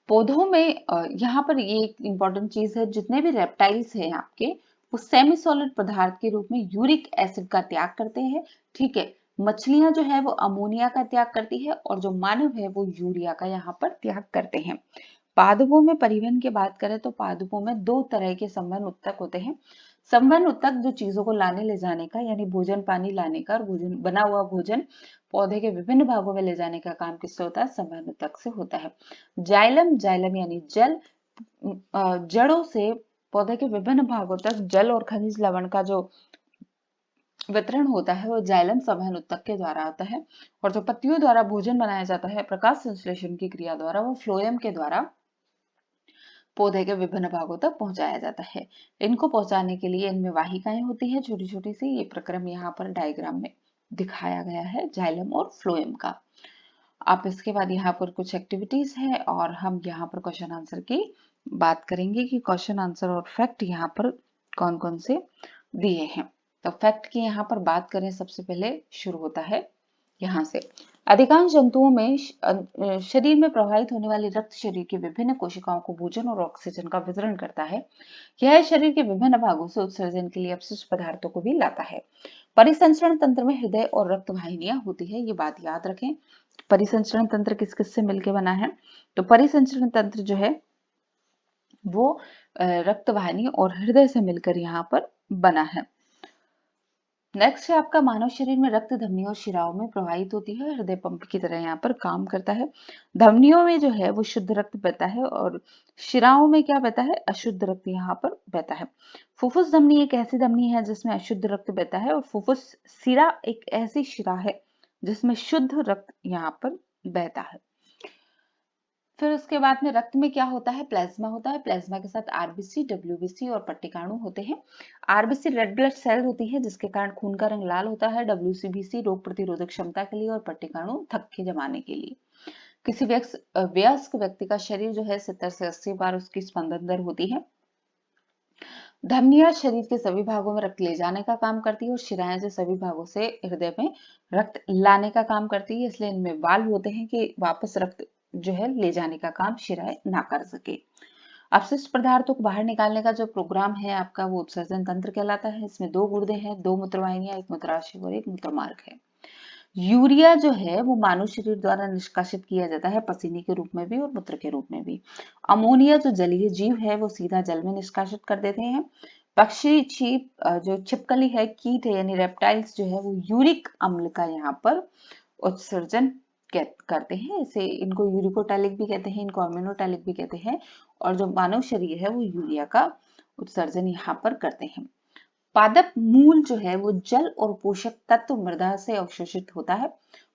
पौधों में यहाँ पर ये एक इंपॉर्टेंट चीज है, जितने भी रेप्टाइल्स हैं आपके वो सेमी सॉलिड पदार्थ के रूप में यूरिक एसिड का त्याग करते हैं, ठीक है। मछलियां जो है वो अमोनिया का त्याग करती है और जो मानव है वो यूरिया का यहाँ पर त्याग करते हैं। पादपों में परिवहन की बात करें तो पादपों में 2 तरह के संवहन उत्तक होते हैं। संवहन उत्तक जो चीजों को लाने ले जाने का यानी भोजन पानी लाने का और भोजन बना हुआ भोजन पौधे के विभिन्न भागों में ले जाने का काम किससे होता है? संवहन उत्तक से होता है। जाइलम, जाइलम यानी जल, जड़ों से पौधे के विभिन्न भागों तक जल और खनिज लवण का जो वितरण होता है वो जाइलम संवहन ऊतक के द्वारा होता है, और जो पत्तियों द्वारा भोजन बनाया जाता है प्रकाश संश्लेषण की क्रिया द्वारा, वो फ्लोएम के द्वारा पौधे के विभिन्न भागों तक पहुंचाया जाता है। इनको पहुंचाने के लिए इनमें वाहिकाएं होती है छोटी छोटी सी। ये प्रक्रम यहाँ पर डायग्राम में दिखाया गया है जाइलम और फ्लोएम का। आप इसके बाद यहाँ पर कुछ एक्टिविटीज है और हम यहाँ पर क्वेश्चन आंसर की बात करेंगे कि क्वेश्चन आंसर और फैक्ट यहाँ पर कौन कौन से दिए हैं। तो फैक्ट की यहाँ पर बात करें, सबसे पहले शुरू होता है यहाँ से। अधिकांश जंतुओं में शरीर में प्रवाहित होने वाली रक्त शरीर की विभिन्न कोशिकाओं को भोजन और ऑक्सीजन का वितरण करता है। यह शरीर के विभिन्न भागों से उत्सर्जन के लिए अपशिष्ट पदार्थों को भी लाता है। परिसंचरण तंत्र में हृदय और रक्त वाहिनियां होती है, ये बात याद रखें। परिसंचरण तंत्र किस किस से मिलकर बना है? तो परिसंचरण तंत्र जो है वो रक्त वाहिनी और हृदय से मिलकर यहाँ पर बना है। नेक्स्ट है आपका, मानव शरीर में रक्त धमनियों और शिराओं में प्रवाहित होती है, हृदय पंप की तरह यहाँ पर काम करता है। धमनियों में जो है वो शुद्ध रक्त बहता है और शिराओं में क्या बहता है? अशुद्ध रक्त यहाँ पर बहता है। फुफ्फुस धमनी एक ऐसी धमनी है जिसमें अशुद्ध रक्त बहता है, और फुफ्फुस शिरा एक ऐसी शिरा है जिसमें शुद्ध रक्त यहाँ पर बहता है। फिर उसके बाद में रक्त में क्या होता है? प्लाज्मा होता है। प्लाज्मा के साथ आरबीसी, डब्ल्यूबीसी और पट्टिकाणु होते हैं। आरबीसी रेड ब्लड सेल होती है जिसके कारण खून का रंग लाल होता है। डब्ल्यूसीबीसी रोग प्रतिरोधक क्षमता के लिए और पट्टिकाणु थक्के जमाने के लिए। किसी वयस्क व्यक्ति का शरीर जो है 70 से 80 बार उसकी स्पंदन दर होती है। धमनियां शरीर के सभी भागों में रक्त ले जाने का काम करती है और शिराएं जो सभी भागों से हृदय में रक्त लाने का काम करती है, इसलिए इनमें वाल्व होते हैं कि वापस रक्त जो है ले जाने का काम शिराएं ना कर सके। अपशिष्ट पदार्थों को बाहर निकालने का जो प्रोग्राम है आपका वो उत्सर्जन तंत्र कहलाता है। इसमें 2 गुर्दे हैं, 2 मूत्रवाहिनियां, एक मूत्राशय और एक मूत्रमार्ग है। यूरिया जो है वो मानव शरीर द्वारा निष्कासित किया जाता है, पसीने के रूप में भी और मूत्र के रूप में भी। अमोनिया जो जलीय जीव है वो सीधा जल में निष्कासित कर देते हैं। पक्षी जो छिपकली है, कीट है यानी रेप्टाइल्स जो है वो यूरिक अम्ल का यहाँ पर उत्सर्जन करते हैं। इसे इनको यूरिकोटैलिक भी कहते हैं, इनको अम्योनोटैलिक भी कहते हैं। और जो मानव शरीर है वो यूरिया का उत्सर्जन यहाँ पर करते हैं। पादप मूल जो है वो जल और पोषक तत्व मृदा से अवशोषित होता है।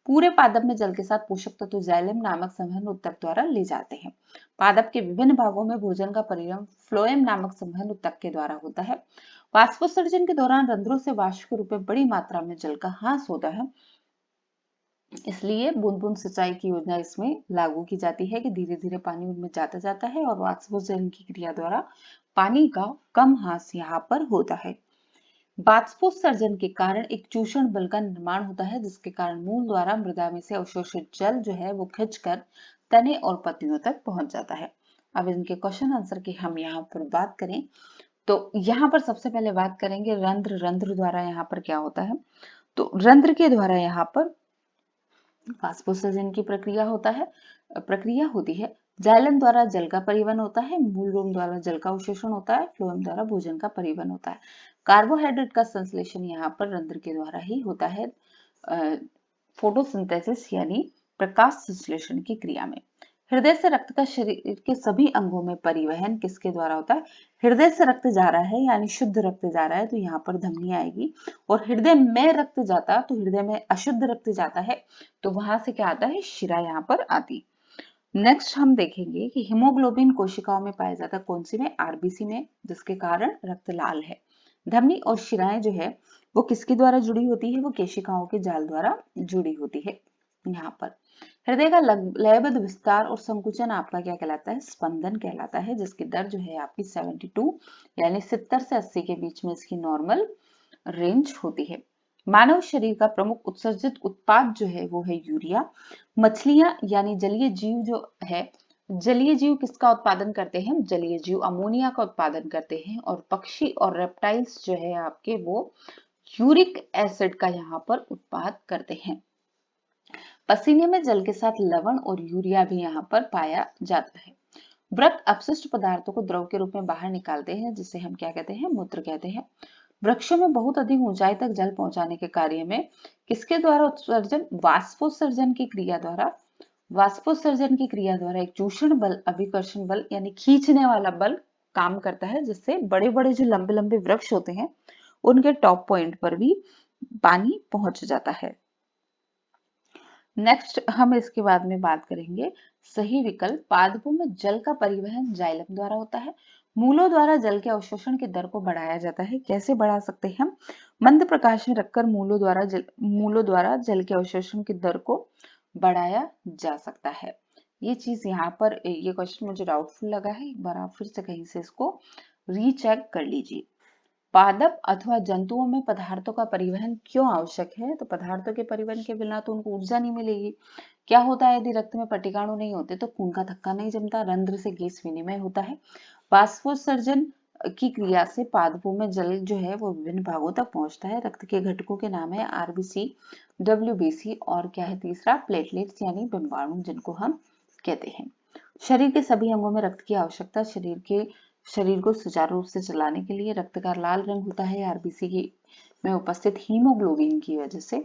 पूरे पादप में जल के साथ पोषक तत्व जाइलम नामक संवहन ऊतक द्वारा ले जाते हैं। पादप के विभिन्न भागों में भोजन का परिवहन फ्लोएम नामक संवहन ऊतक के द्वारा होता है। वाष्पोत्सर्जन के दौरान रंध्रों से वाष्प के रूप में बड़ी मात्रा में जल का ह्रास होता है, इसलिए बूंद बूंद सिंचाई की योजना इसमें लागू की जाती है कि धीरे धीरे पानी उनमें जाता जाता है और वाष्पोत्सर्जन की क्रिया द्वारा पानी का कम ह्रास यहाँ पर होता है। वाष्पोत्सर्जन के कारण एक चूषण बल का निर्माण होता है जिसके कारण मूल द्वारा मृदा में से अवशोषित जल जो है वो खिंचकर तने और पत्तियों तक पहुंच जाता है। अब इनके क्वेश्चन आंसर की हम यहाँ पर बात करें तो यहाँ पर सबसे पहले बात करेंगे रंध्र। रंध्र द्वारा यहाँ पर क्या होता है? तो रंध्र के द्वारा यहाँ पर वाष्पोत्सर्जन की प्रक्रिया होती है। जाइलम द्वारा जल का परिवहन होता है, मूल रोम द्वारा जल का अवशोषण होता है, फ्लोएम द्वारा भोजन का परिवहन होता है। कार्बोहाइड्रेट का संश्लेषण यहाँ पर रंध्र के द्वारा ही होता है, फोटोसिंथेसिस यानी प्रकाश संश्लेषण की क्रिया में। हृदय से रक्त का शरीर के सभी अंगों में परिवहन किसके द्वारा होता है? हृदय से रक्त जा रहा है यानी शुद्ध रक्त जा रहा है तो यहाँ पर धमनी आएगी, और हृदय में रक्त जाता तो हृदय में अशुद्ध रक्त जाता है तो वहां से क्या आता है? शिरा यहाँ पर आती। नेक्स्ट हम देखेंगे कि हीमोग्लोबिन कोशिकाओं में पाया जाता है, कौन सी में? आरबीसी में, जिसके कारण रक्त लाल है। धमनी और शिराएं जो है वो किसके द्वारा जुड़ी होती है? वो केशिकाओं के जाल द्वारा जुड़ी होती है। यहाँ पर हृदय का लयबद्ध विस्तार और संकुचन आपका क्या कहलाता है? स्पंदन कहलाता है, जिसकी दर जो है आपकी 72 यानी 70 से 80 के बीच में इसकी नॉर्मल रेंज होती है। मानव शरीर का प्रमुख उत्सर्जित उत्पाद जो है वो है यूरिया। मछलियां यानी जलीय जीव जो है, जलीय जीव किसका उत्पादन करते हैं? जलीय जीव अमोनिया का उत्पादन करते हैं, और पक्षी और रेप्टाइल्स जो है आपके वो यूरिक एसिड का यहाँ पर उत्पाद करते हैं। पसीने में जल के साथ लवण और यूरिया भी यहाँ पर पाया जाता है। वृक्क अपशिष्ट पदार्थों को द्रव के रूप में बाहर निकालते हैं, जिसे हम क्या कहते हैं? मूत्र कहते हैं। वृक्षों में बहुत अधिक ऊंचाई तक जल पहुंचाने के कार्य में किसके द्वारा उत्सर्जन? वाष्पोत्सर्जन की क्रिया द्वारा वाष्पोत्सर्जन की क्रिया द्वारा एक चूषण बल, अभिकर्षण बल यानी खींचने वाला बल काम करता है, जिससे बड़े बड़े जो लंबे लंबे वृक्ष होते हैं उनके टॉप पॉइंट पर भी पानी पहुंच जाता है। नेक्स्ट हम इसके बाद में बात करेंगे सही विकल्प। पादपों में जल का परिवहन जाइलम द्वारा होता है। मूलों द्वारा जल के अवशोषण की दर को बढ़ाया जाता है। कैसे बढ़ा सकते हैं हम? मंद प्रकाश में रखकर मूलों द्वारा जल के अवशोषण की दर को बढ़ाया जा सकता है। ये चीज यहाँ पर, ये क्वेश्चन मुझे डाउटफुल लगा है, एक बार आप फिर से कहीं से इसको रीचेक कर लीजिए। पादप अथवा जंतुओं में पदार्थों का परिवहन क्यों आवश्यक है? तो पदार्थों के परिवहन के बिना तो उनको ऊर्जा नहीं मिलेगी। क्या होता है, यदि रक्त में पटिकाणु नहीं होते तो खून का थक्का नहीं जमता, रंध्र से गैस विनिमय होता है। वाष्पोत्सर्जन की क्रिया से पादपों में जल जो है वो विभिन्न भागों तक पहुंचता है। रक्त के घटकों के नाम है आरबीसी, डब्ल्यूबीसी और क्या है तीसरा, प्लेटलेट्स यानी बिंबाणु, जिनको हम कहते हैं। शरीर के सभी अंगों में रक्त की आवश्यकता। शरीर को सुचारू रूप से चलाने के लिए रक्त का लाल रंग होता है आरबीसी की में उपस्थित हीमोग्लोबिन की वजह से।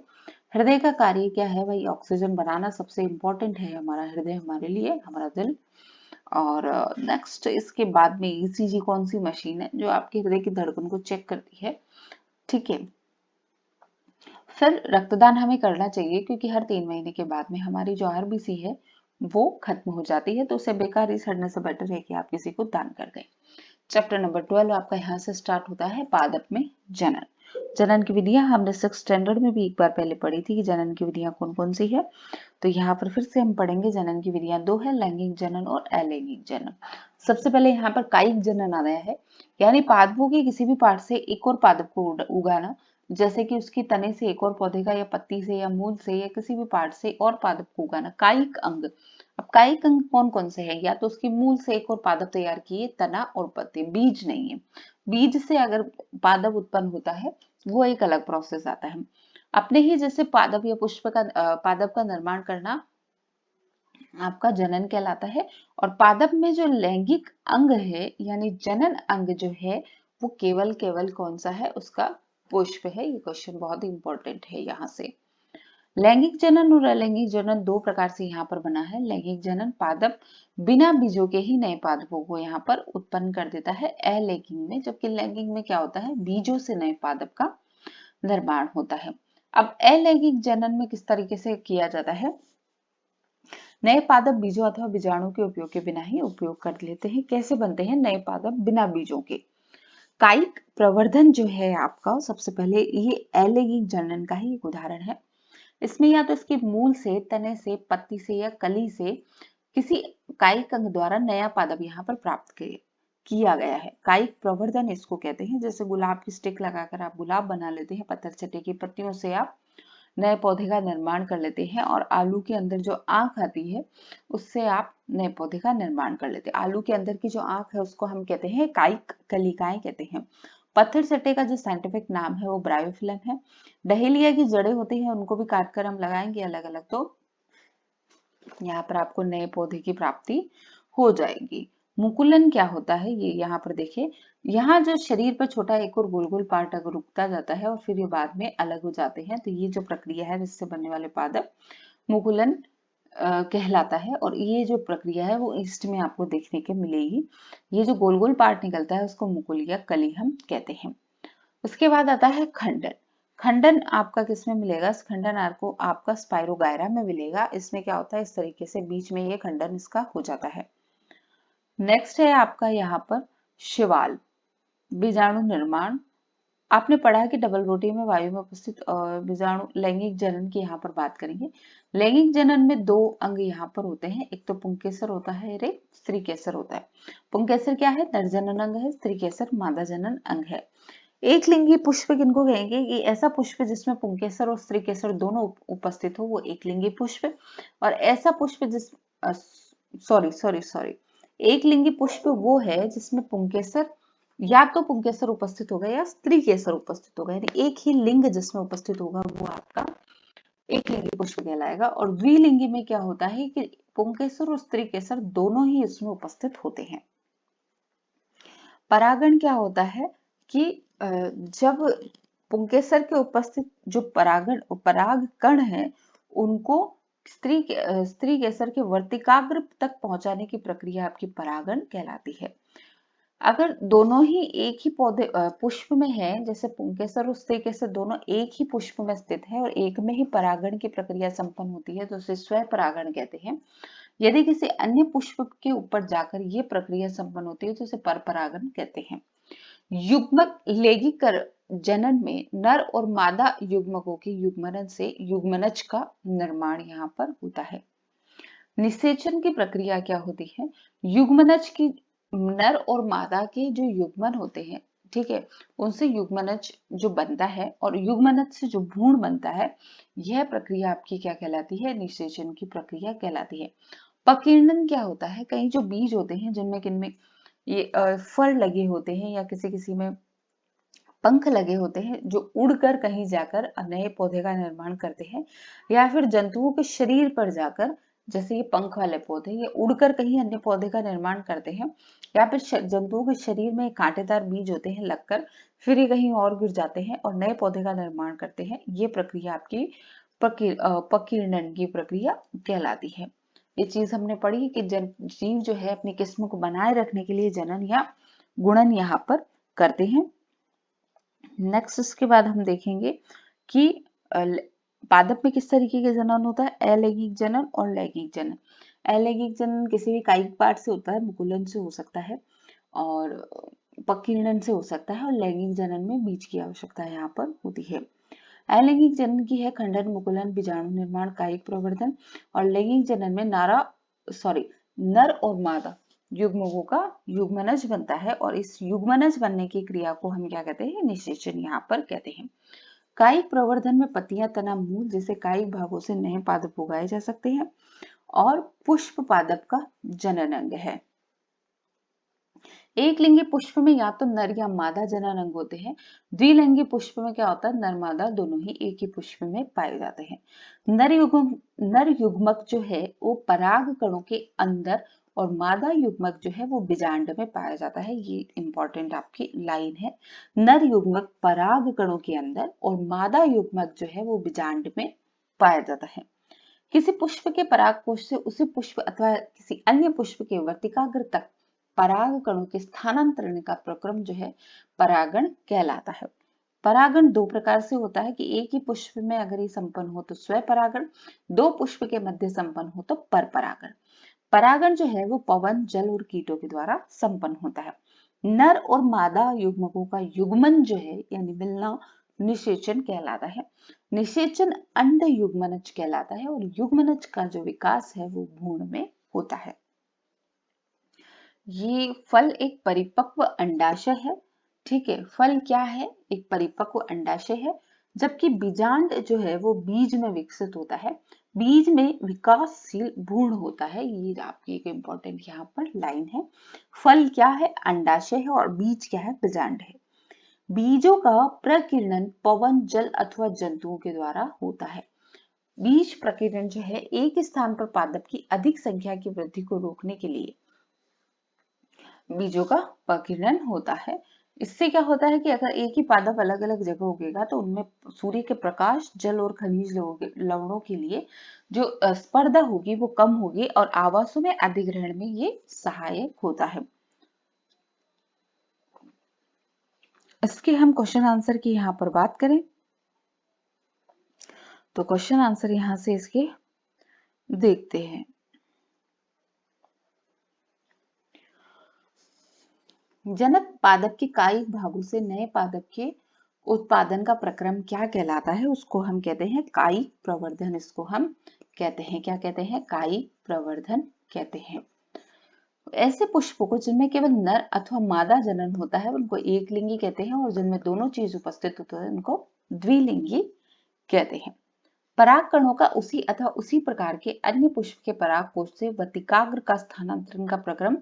हृदय का कार्य क्या है भाई? ऑक्सीजन बनाना सबसे इंपॉर्टेंट है हमारा हृदय, हमारे लिए, हमारा दिल। और नेक्स्ट इसके बाद में ईसीजी कौन सी मशीन है जो आपके हृदय की धड़कन को चेक करती है, ठीक है। फिर रक्तदान हमें करना चाहिए क्योंकि हर 3 महीने के बाद में हमारी जो आरबीसी है वो खत्म हो जाती है, तो उसे बेकार ही सड़ने से बेटर है कि आप किसी को दान कर दें। चैप्टर नंबर 12 आपका यहाँ से स्टार्ट होता है पादप में जनन। जनन की विधियां हमने 6th स्टैंडर्ड में भी एक बार पहले पढ़ी थी कि जनन की विधियां कौन कौन सी है। तो यहाँ पर फिर से हम पढ़ेंगे। जनन की विधियां दो है, लैंगिक जनन और अलैंगिक जनन। सबसे पहले यहाँ पर कायिक जनन आ गया है, यानी पादपों के किसी भी पार्ट से एक और पादप को उगाना, जैसे कि उसकी तने से एक और पौधे का, या पत्ती से या मूल से या किसी भी पार्ट से और पादप को उगाना, कायिक अंग। अब कायिक अंग कौन कौन से हैं? या तो उसकी मूल से एक और पादप तैयार किए, तना और पत्ते, बीज नहीं है। बीज से अगर पादप उत्पन्न होता है वो एक अलग प्रोसेस आता है। अपने ही जैसे पादप या पादप का निर्माण करना आपका जनन कहलाता है। और पादप में जो लैंगिक अंग है यानी जनन अंग जो है वो केवल कौन सा है? उसका पुष्प है। ये क्वेश्चन बहुत इंपॉर्टेंट है यहाँ से। लैंगिक जनन और अलैंगिक जनन दो प्रकार से यहाँ पर बना है। लैंगिक जनन पादप बिना बीजों के ही नए पादपों को यहाँ पर उत्पन्न कर देता है अलैंगिक में, जबकि लैंगिक में क्या होता है? बीजों से नए पादप का निर्माण होता है। अब अलैंगिक जनन में किस तरीके से किया जाता है? नए पादप बीजों अथवा बीजाणु के उपयोग के बिना ही उपयोग कर लेते हैं। कैसे बनते हैं नए पादप बिना बीजों के? कायिक प्रवर्धन जो है आपका, सबसे पहले ये अलैंगिक जनन का ही एक उदाहरण है। इसमें या तो इसके मूल से, तने से, पत्ती से या कली से किसी कायिक अंग द्वारा नया पादप यहाँ पर प्राप्त किया गया है। कायिक प्रवर्धन इसको कहते हैं। जैसे गुलाब की स्टिक लगाकर आप गुलाब बना लेते हैं, पत्थर चट्टे की पत्तियों से आप नए पौधे का निर्माण कर लेते हैं, और आलू के अंदर जो आंख आती है उससे आप नए पौधे का निर्माण कर लेते हैं। आलू के अंदर की जो आंख है उसको हम कहते हैं कायिक कलिकाएं कहते हैं। पत्थर चट्टे का जो साइंटिफिक नाम है वो ब्रायोफिलम है। डहेलिया की जड़ें होती हैं, उनको भी काट कर हम लगाएंगे अलग अलग, तो यहाँ पर आपको नए पौधे की प्राप्ति हो जाएगी। मुकुलन क्या होता है ये यहाँ पर देखिए। यहाँ जो शरीर पर छोटा एक और गोल गोल पार्ट अगर रुकता जाता है और फिर ये बाद में अलग हो जाते हैं, तो ये जो प्रक्रिया है जिससे बनने वाले पादप मुकुलन कहलाता है। और ये जो प्रक्रिया है वो ईस्ट में आपको देखने के मिलेगी। ये जो गोल गोल पार्ट निकलता है उसको मुकुल या कली हम कहते हैं। उसके बाद आता है खंडन। खंडन आपका किस में मिलेगा? खंडन आपको आपका स्पाइरोगायरा में मिलेगा। इसमें क्या होता है? इस तरीके से बीच में ये खंडन इसका हो जाता है। नेक्स्ट है आपका यहाँ पर शिवाल, बीजाणु निर्माण। आपने पढ़ा कि डबल रोटी में वायु में उपस्थित बीजाणु। लैंगिक जनन की यहाँ पर बात करेंगे। लैंगिक जनन में दो अंग यहाँ पर होते हैं, एक तो पुंकेसर होता है और एक स्त्री केसर होता है। पुंकेसर क्या है? नर जनन अंग है। स्त्री केसर मादा जनन अंग है। एक लिंगी पुष्प किनको कहेंगे? कि ऐसा पुष्प जिसमें पुंकेसर और स्त्री केसर दोनों उपस्थित हो वो एक लिंगी पुष्प। और ऐसा पुष्प जिस सॉरी एक लिंगी पुष्प वो है जिसमें पुंकेसर, या तो पुंकेसर उपस्थित होगा या स्त्री केसर उपस्थित होगा, यानी एक ही लिंग जिसमें उपस्थित होगा वो आपका एक लिंगी पुष्प कहलाएगा। और द्विलिंगी में क्या होता है कि पुंकेसर और स्त्री केसर दोनों ही इसमें उपस्थित होते हैं। परागण क्या होता है कि जब पुंकेसर के उपस्थित जो पराग कण है उनको स्त्री केसर के वर्तिकाग्र तक पहुंचाने की प्रक्रिया आपकी परागण कहलाती है। अगर दोनों ही एक ही पौधे पुष्प में है, जैसे पुंकेसर और स्त्री केसर दोनों एक ही पुष्प में स्थित है और एक में ही परागण की प्रक्रिया संपन्न होती है, तो उसे स्व परागण कहते हैं। यदि किसी अन्य पुष्प के ऊपर जाकर ये प्रक्रिया संपन्न होती है तो उसे पर परागण कहते हैं। युग्मक लैंगिक जनन में नर और मादा युग्मकों के युग्मन से युग्मनज का निर्माण यहाँ पर होता है। निषेचन की प्रक्रिया क्या होती है? युग्मनज की नर और मादा के जो युग्मन होते हैं, ठीक है, उनसे युग्मनज जो बनता है और युग्मनज से जो भ्रूण बनता है, यह प्रक्रिया आपकी क्या कहलाती है? निषेचन की प्रक्रिया कहलाती है। पकीर्णन क्या होता है? कई जो बीज होते हैं जिनमें किनमें ये फर लगे होते हैं या किसी किसी में पंख लगे होते हैं, जो उड़कर कहीं जाकर नए पौधे का निर्माण करते हैं, या फिर जंतुओं के शरीर पर जाकर, जैसे ये पंख वाले पौधे, ये उड़कर कहीं अन्य पौधे का निर्माण करते हैं, या फिर जंतुओं के शरीर में कांटेदार बीज होते हैं लगकर, फिर ये कहीं और गिर जाते हैं और नए पौधे का निर्माण करते हैं। ये प्रक्रिया आपकी पकीर्णन की प्रक्रिया कहलाती है। ये चीज हमने पढ़ी कि जीव जो है अपनी किस्म को बनाए रखने के लिए जनन या गुणन यहाँ पर करते हैं। नेक्स्ट इसके बाद हम देखेंगे कि पादप में किस तरीके के जनन होता है? अलैंगिक जनन और लैंगिक जनन। अलैंगिक जनन किसी भी कायिक पार्ट से होता है, मुकुलन से हो सकता है और पकीर्णन से हो सकता है, और लैंगिक जनन में बीज की आवश्यकता यहाँ पर होती है। अलैंगिक जनन की है खंडन, मुकुलन, बीजाणु निर्माण, कायिक प्रवर्धन, और लैंगिक जनन में नर और मादा युग्मकों का युग्मनज बनता है और इस युग्मनज बनने की क्रिया को हम क्या कहते हैं? निषेचन यहाँ पर कहते हैं। कायिक प्रवर्धन में पत्तियां, तना, मूल जैसे कायिक भागों से नए पादप उगाए जा सकते हैं और पुष्प पादप का जनन अंग है। एक लिंगी पुष्प में या तो नर या मादा जनन अंग होते हैं। द्विलिंगी पुष्प में क्या होता है? नर मादा दोनों ही एक ही पुष्प में पाए जाते हैं। नर युग्मक जो है वो पराग कणों के अंदर और मादा युग्मक जो है वो बीजांड में पाया जाता है। ये इंपॉर्टेंट आपकी लाइन है। नर युग्मक पराग कणों के अंदर और मादा युग्मक जो है वो बीजांड में पाया जाता है। किसी पुष्प के परागकोश से उसी पुष्प अथवा किसी अन्य पुष्प के वर्तिकाग्र तक पराग कणों के स्थानांतरण का प्रक्रम जो है परागण कहलाता है। परागण दो प्रकार से होता है कि एक ही पुष्प में अगर ये संपन्न हो तो स्व परागण, दो पुष्प के मध्य संपन्न हो तो पर परागण। परागण जो है वो पवन, जल और कीटों के द्वारा संपन्न होता है। नर और मादा युग्मकों का युग्मन जो है यानी मिलना निषेचन कहलाता है। निषेचन अंड युग्मनज कहलाता है और युग्मनज का जो विकास है वो भ्रूण में होता है। ये फल एक परिपक्व अंडाशय है, ठीक है। फल क्या है? एक परिपक्व अंडाशय है, जबकि बीजांड जो है वो बीज में विकसित होता है। बीज में विकासशील भ्रूण होता है। ये आपकी एक इम्पोर्टेंट यहाँ पर लाइन है। फल क्या है? अंडाशय है और बीज क्या है? बीजांड है। बीजों का प्रकीर्णन पवन, जल अथवा जंतुओं के द्वारा होता है। बीज प्रकीर्णन जो है एक स्थान पर पादप की अधिक संख्या की वृद्धि को रोकने के लिए बीजों का प्रकीर्णन होता है। इससे क्या होता है कि अगर एक ही पादप अलग अलग जगह उगेगा तो उनमें सूर्य के प्रकाश, जल और खनिज लवणों के लिए जो स्पर्धा होगी वो कम होगी और आवासों में अधिग्रहण में ये सहायक होता है। इसके हम क्वेश्चन आंसर की यहाँ पर बात करें तो क्वेश्चन आंसर यहाँ से इसके देखते हैं। जनक पादप के कायिक भागों से नए पादप के उत्पादन का प्रक्रम क्या कहलाता है? उसको हम कहते हैं कायिक प्रवर्धन। इसको हम कहते हैं, क्या कहते हैं? कायिक प्रवर्धन कहते हैं। ऐसे पुष्पों को जिनमें केवल नर अथवा मादा जनन होता है उनको एक लिंगी कहते हैं और जिनमें दोनों चीज उपस्थित होते हैं उनको द्विलिंगी कहते हैं। पराग कणों का उसी अथवा उसी प्रकार के अन्य पुष्प के पराग कोश से वर्तिकाग्र का स्थानांतरण का प्रक्रम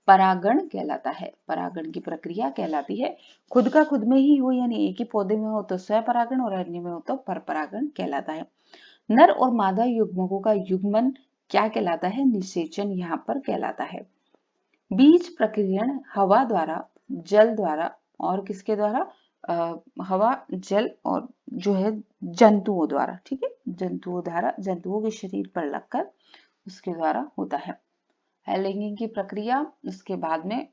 परागण कहलाता है। परागण की प्रक्रिया कहलाती है। खुद का खुद में ही हो यानी एक ही पौधे में हो तो स्व परागण और अन्य में हो तो पर परागण कहलाता है। नर और मादा युग्मकों का युग्मन क्या कहलाता है? निषेचन यहाँ पर कहलाता है। बीज प्रकीर्णन हवा द्वारा, जल द्वारा और किसके द्वारा? हवा, जल और जो है जंतुओं द्वारा, ठीक है, जंतुओं के शरीर पर लगकर उसके द्वारा होता है। लिंगिंग की प्रक्रिया, उसके बाद में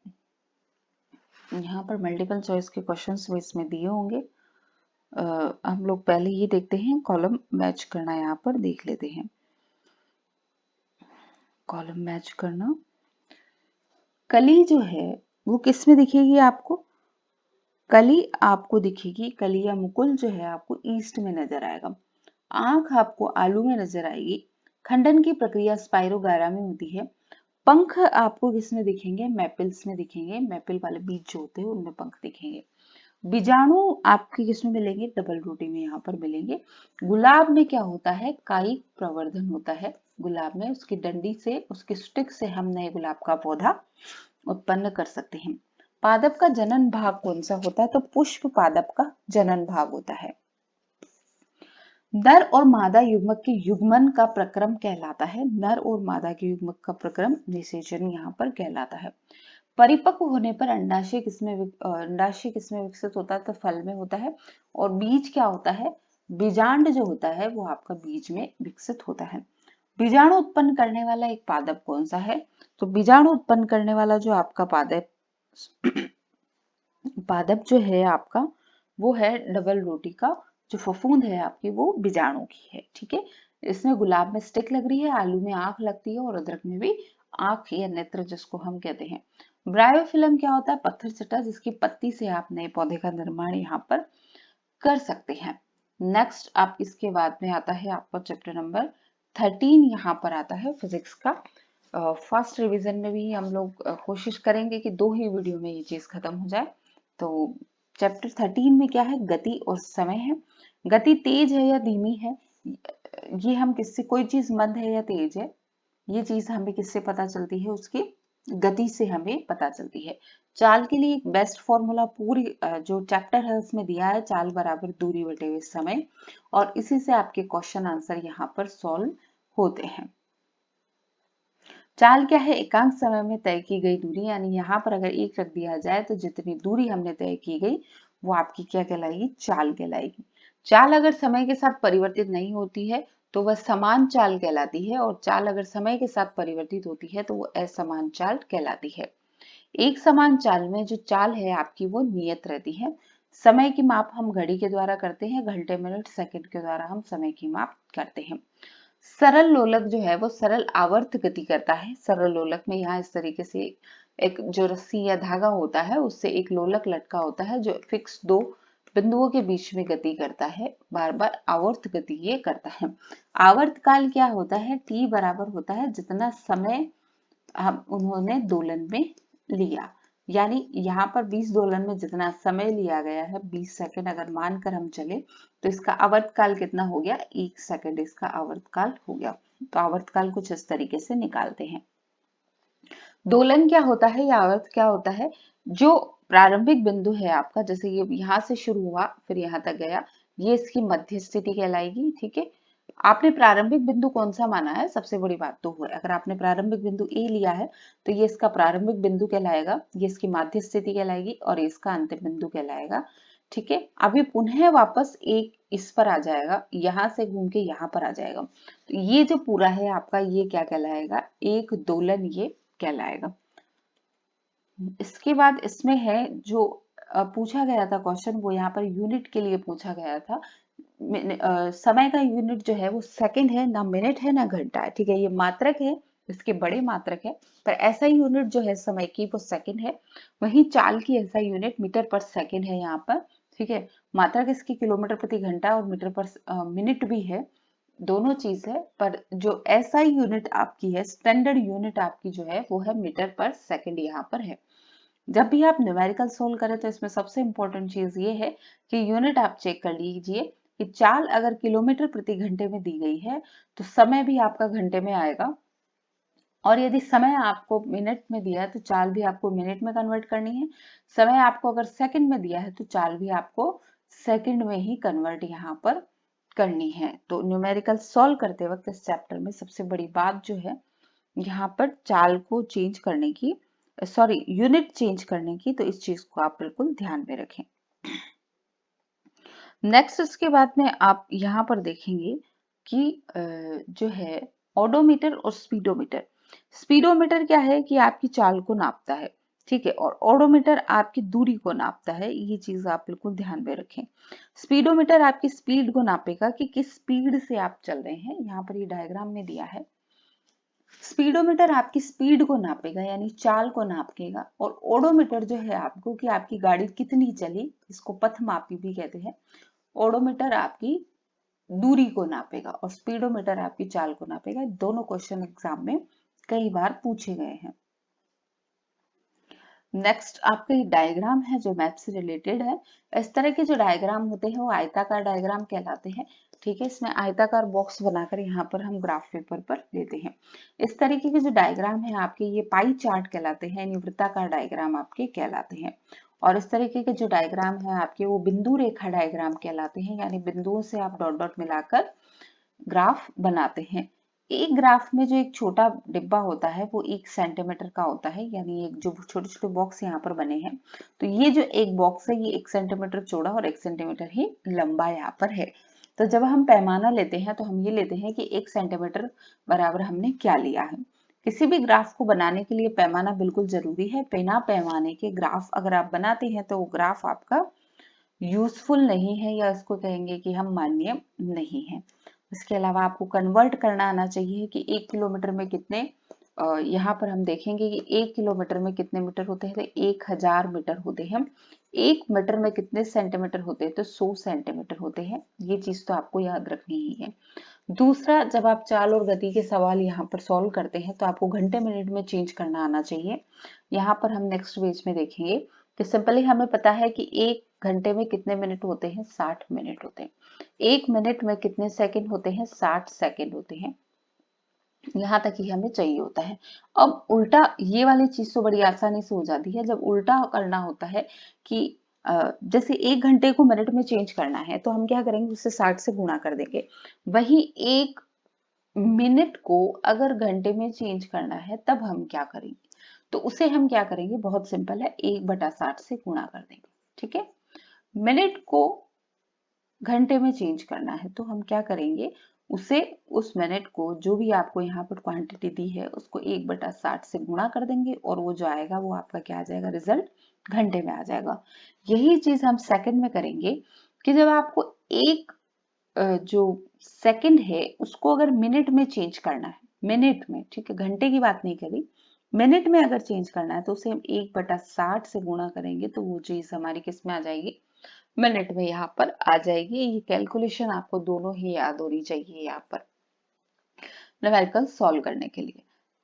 यहाँ पर मल्टीपल चॉइस के क्वेश्चंस वो इसमें दिए होंगे। हम लोग पहले ये देखते हैं, कॉलम मैच करना यहाँ पर देख लेते हैं। कॉलम मैच करना, कली जो है वो किस में दिखेगी आपको? कली आपको दिखेगी, कली या मुकुल जो है आपको ईस्ट में नजर आएगा। आंख आपको आलू में नजर आएगी। खंडन की प्रक्रिया स्पाइरोगायरा में होती है। पंख आपको किसमें दिखेंगे? मैपिल्स में दिखेंगे। मैपिल वाले बीज जो होते हैं उनमें पंख दिखेंगे। बीजाणु आपके किसमें मिलेंगे? डबल रोटी में यहाँ पर मिलेंगे। गुलाब में क्या होता है? कायिक प्रवर्धन होता है। गुलाब में उसकी डंडी से, उसके स्टिक से हम नए गुलाब का पौधा उत्पन्न कर सकते हैं। पादप का जनन भाग कौन सा होता है? तो पुष्प पादप का जनन भाग होता है। नर और मादा युग्मक के युग्मन का प्रक्रम कहलाता है। नर और मादा के युग्मक का प्रक्रम निषेचन यहाँ पर कहलाता है। परिपक्व होने पर अंडाशय किसमें विकसित होता है? तो फल में होता है। और बीज क्या होता है? बीजांड जो होता है वो आपका बीज में विकसित होता है। बीजाणु उत्पन्न करने वाला एक पादप कौन सा है? तो बीजाणु उत्पन्न करने वाला जो आपका पादप जो है आपका, वो है डबल रोटी का जो फफूंद है आपकी, वो बीजाणु की है, ठीक है। इसमें गुलाब में स्टिक लग रही है, आलू में आंख लगती है और अदरक में भी आंख या नेत्र जिसको हम कहते हैं। ब्रायोफिल्म क्या होता है? पत्थर चट्टा जिसकी पत्ती से आप नए पौधे का निर्माण यहाँ पर कर सकते हैं। नेक्स्ट आप इसके बाद में आता है आपका चैप्टर नंबर 13, यहाँ पर आता है फिजिक्स का। फर्स्ट रिवीजन में भी हम लोग कोशिश करेंगे कि 2 ही वीडियो में ये चीज खत्म हो जाए। तो चैप्टर 13 में क्या है? गति और समय है। गति तेज है या धीमी है, ये हम किससे, कोई चीज मंद है या तेज है, ये चीज हमें किससे पता चलती है? उसकी गति से हमें पता चलती है। चाल के लिए एक बेस्ट फॉर्मूला पूरी जो चैप्टर है उसमें दिया है, चाल बराबर दूरी बटे हुए समय, और इसी से आपके क्वेश्चन आंसर यहाँ पर सॉल्व होते हैं। चाल क्या है? एकांक समय में तय की गई दूरी, यानी यहाँ पर अगर 1 रख दिया जाए तो जितनी दूरी हमने तय की गई वो आपकी क्या कहलाएगी? चाल कहलाएगी। चाल अगर समय के साथ परिवर्तित नहीं होती है तो वह समान चाल कहलाती है, और चाल अगर समय के साथ परिवर्तित होती है तो वो असमान चाल कहलाती है। एक समान चाल में जो चाल है आपकी वो नियत रहती है। समय की माप हम घड़ी के द्वारा करते हैं, घंटे, मिनट, सेकंड के द्वारा हम समय की माप करते हैं। सरल लोलक जो है वो सरल आवर्त गति करता है। सरल लोलक में यहाँ इस तरीके से एक जो रस्सी या धागा होता है उससे एक लोलक लटका होता है जो फिक्स 2 बिंदुओं के बीच में गति करता है, बार बार आवर्त गति ये करता है। आवर्त काल क्या होता है? टी बराबर होता है जितना समय हम उन्होंने दोलन में लिया, यानी यहाँ पर 20 दोलन में जितना समय लिया गया है 20 सेकंड अगर मानकर हम चले तो इसका आवर्तकाल कितना हो गया? 1 सेकंड इसका आवर्तकाल हो गया। तो आवर्तकाल कुछ इस तरीके से निकालते हैं। दोलन क्या होता है या आवर्त क्या होता है? जो प्रारंभिक बिंदु है आपका, जैसे ये यहाँ से शुरू हुआ फिर यहाँ तक गया, ये इसकी मध्य स्थिति कहलाएगी, ठीक है। आपने प्रारंभिक बिंदु कौन सा माना है? सबसे बड़ी बात तो है, अगर आपने प्रारंभिक बिंदु ए लिया है तो ये इसका प्रारंभिक बिंदु कहलाएगा, ये इसकी माध्य स्थिति कहलाएगी और इसका अंतिम बिंदु कहलाएगा, ठीक है। अभी पुनः वापस एक इस पर आ जाएगा, यहां से घूम के यहाँ पर आ जाएगा, तो ये जो पूरा है आपका ये क्या कहलाएगा? एक दोलन ये कहलाएगा। इसके बाद इसमें है जो पूछा गया था क्वेश्चन, वो यहाँ पर यूनिट के लिए पूछा गया था। समय का यूनिट जो है वो सेकंड है, ना मिनट है ना घंटा है, ठीक है। ये मात्रक है, इसके बड़े मात्रक है, पर ऐसा यूनिट जो है समय की वो सेकंड है। वहीं चाल की ऐसा यूनिट मीटर पर सेकंड है यहाँ पर, ठीक है। मात्रक इसकी किलोमीटर प्रति घंटा और मीटर पर मिनट भी है, दोनों चीज है, पर जो ऐसा यूनिट आपकी है, स्टैंडर्ड यूनिट आपकी जो है वो है मीटर पर सेकंड यहाँ पर है। जब भी आप न्यूमेरिकल सोल्व करें तो इसमें सबसे इंपॉर्टेंट चीज ये है कि यूनिट आप चेक कर लीजिए कि चाल अगर किलोमीटर प्रति घंटे में दी गई है तो समय भी आपका घंटे में आएगा, और यदि समय आपको मिनट में दिया है तो चाल भी आपको मिनट में कन्वर्ट करनी है। समय आपको अगर सेकंड में दिया है तो चाल भी आपको सेकंड में ही कन्वर्ट यहाँ पर करनी है। तो न्यूमेरिकल सॉल्व करते वक्त इस चैप्टर में सबसे बड़ी बात जो है यहाँ पर चाल को चेंज करने की, सॉरी यूनिट चेंज करने की, तो इस चीज को आप बिल्कुल ध्यान में रखें। नेक्स्ट इसके बाद में आप यहाँ पर देखेंगे कि जो है ओडोमीटर और स्पीडोमीटर। स्पीडोमीटर क्या है कि आपकी चाल को नापता है, ठीक है, और ओडोमीटर आपकी दूरी को नापता है। ये चीज आप बिल्कुल ध्यान में रखें। स्पीडोमीटर आपकी स्पीड को नापेगा कि किस स्पीड से आप चल रहे हैं, यहाँ पर ये डायग्राम में दिया है। स्पीडोमीटर आपकी स्पीड को नापेगा यानी चाल को नापेगा, और ओडोमीटर जो है आपको कि आपकी गाड़ी कितनी चली, इसको पथमापी भी कहते हैं। ओडोमीटर आपकी दूरी को नापेगा और स्पीडोमीटर आपकी चाल को नापेगा। दोनों क्वेश्चन एग्जाम में कई बार पूछे गए हैं। नेक्स्ट आपके डायग्राम है जो मैथ से रिलेटेड है। इस तरह के जो डायग्राम होते हैं वो आयताकार डायग्राम कहलाते हैं, ठीक है। इसमें आयताकार बॉक्स बनाकर यहाँ पर हम ग्राफ पेपर पर देते हैं। इस तरीके के जो डायग्राम है आपके ये पाई चार्ट कहलाते हैं, यानी वृत्ताकार डायग्राम आपके कहलाते हैं। और इस तरीके के जो डायग्राम है आपके वो बिंदु रेखा डायग्राम कहलाते हैं, यानी बिंदुओं से आप डॉट डॉट मिलाकर ग्राफ बनाते हैं। एक ग्राफ में जो एक छोटा डिब्बा होता है वो 1 सेंटीमीटर का होता है, यानी एक जो छोटे छोटे बॉक्स यहाँ पर बने हैं, तो ये जो एक बॉक्स है ये 1 सेंटीमीटर चौड़ा और 1 सेंटीमीटर ही लंबा यहाँ पर है। तो जब हम पैमाना लेते हैं तो हम ये लेते हैं कि 1 सेंटीमीटर बराबर हमने क्या लिया है। किसी भी ग्राफ को बनाने के लिए पैमाना बिल्कुल जरूरी है। बिना पैमाने के ग्राफ अगर आप बनाते हैं तो वो ग्राफ आपका यूजफुल नहीं है, या इसको कहेंगे कि हम मान्य नहीं है। इसके अलावा आपको कन्वर्ट करना आना चाहिए कि 1 किलोमीटर में कितने, यहाँ पर हम देखेंगे कि 1 किलोमीटर में कितने मीटर होते हैं, तो 1000 मीटर होते हैं। 1 मीटर में कितने सेंटीमीटर होते हैं, तो 100 सेंटीमीटर होते हैं। ये चीज तो आपको याद रखनी ही है। दूसरा, जब आप चाल और गति के सवाल यहाँ पर सॉल्व करते हैं तो आपको घंटे मिनट में चेंज करना आना चाहिए। यहाँ पर हम नेक्स्ट पेज में देखेंगे कि सिंपली हमें पता है कि 1 घंटे में कितने मिनट होते हैं, 60 मिनट होते हैं। 1 मिनट में कितने सेकंड होते हैं, 60 सेकंड होते हैं। यहाँ तक ही हमें चाहिए होता है। अब उल्टा ये वाली चीज तो बड़ी आसानी से हो जाती है। जब उल्टा करना होता है कि जैसे 1 घंटे को मिनट में चेंज करना है तो हम क्या करेंगे, उससे 60 से गुणा कर देंगे। वही 1 मिनट को अगर घंटे में चेंज करना है तब हम क्या करेंगे, तो उसे हम क्या करेंगे, बहुत सिंपल है, 1/60 से गुणा कर देंगे, ठीक है। मिनट को घंटे में चेंज करना है तो हम क्या करेंगे, उसे उस मिनट को जो भी आपको यहाँ पर क्वांटिटी दी है उसको 1/60 से गुणा कर देंगे, और वो जो आएगा वो आपका क्या आ जाएगा, रिजल्ट घंटे में आ जाएगा। यही चीज हम सेकंड में करेंगे कि जब आपको एक जो सेकंड है उसको अगर मिनट में चेंज करना है, मिनट में, ठीक है, घंटे की बात नहीं करी, मिनट में अगर चेंज करना है तो उसे हम 1/60 से गुणा करेंगे, तो वो चीज हमारी किस में आ जाएगी, मिनट में यहाँ पर आ जाएगी। ये कैलकुलेशन आपको दोनों ही याद होनी चाहिए यहाँ पर न्यूमेरिकल सॉल्व करने के लिए।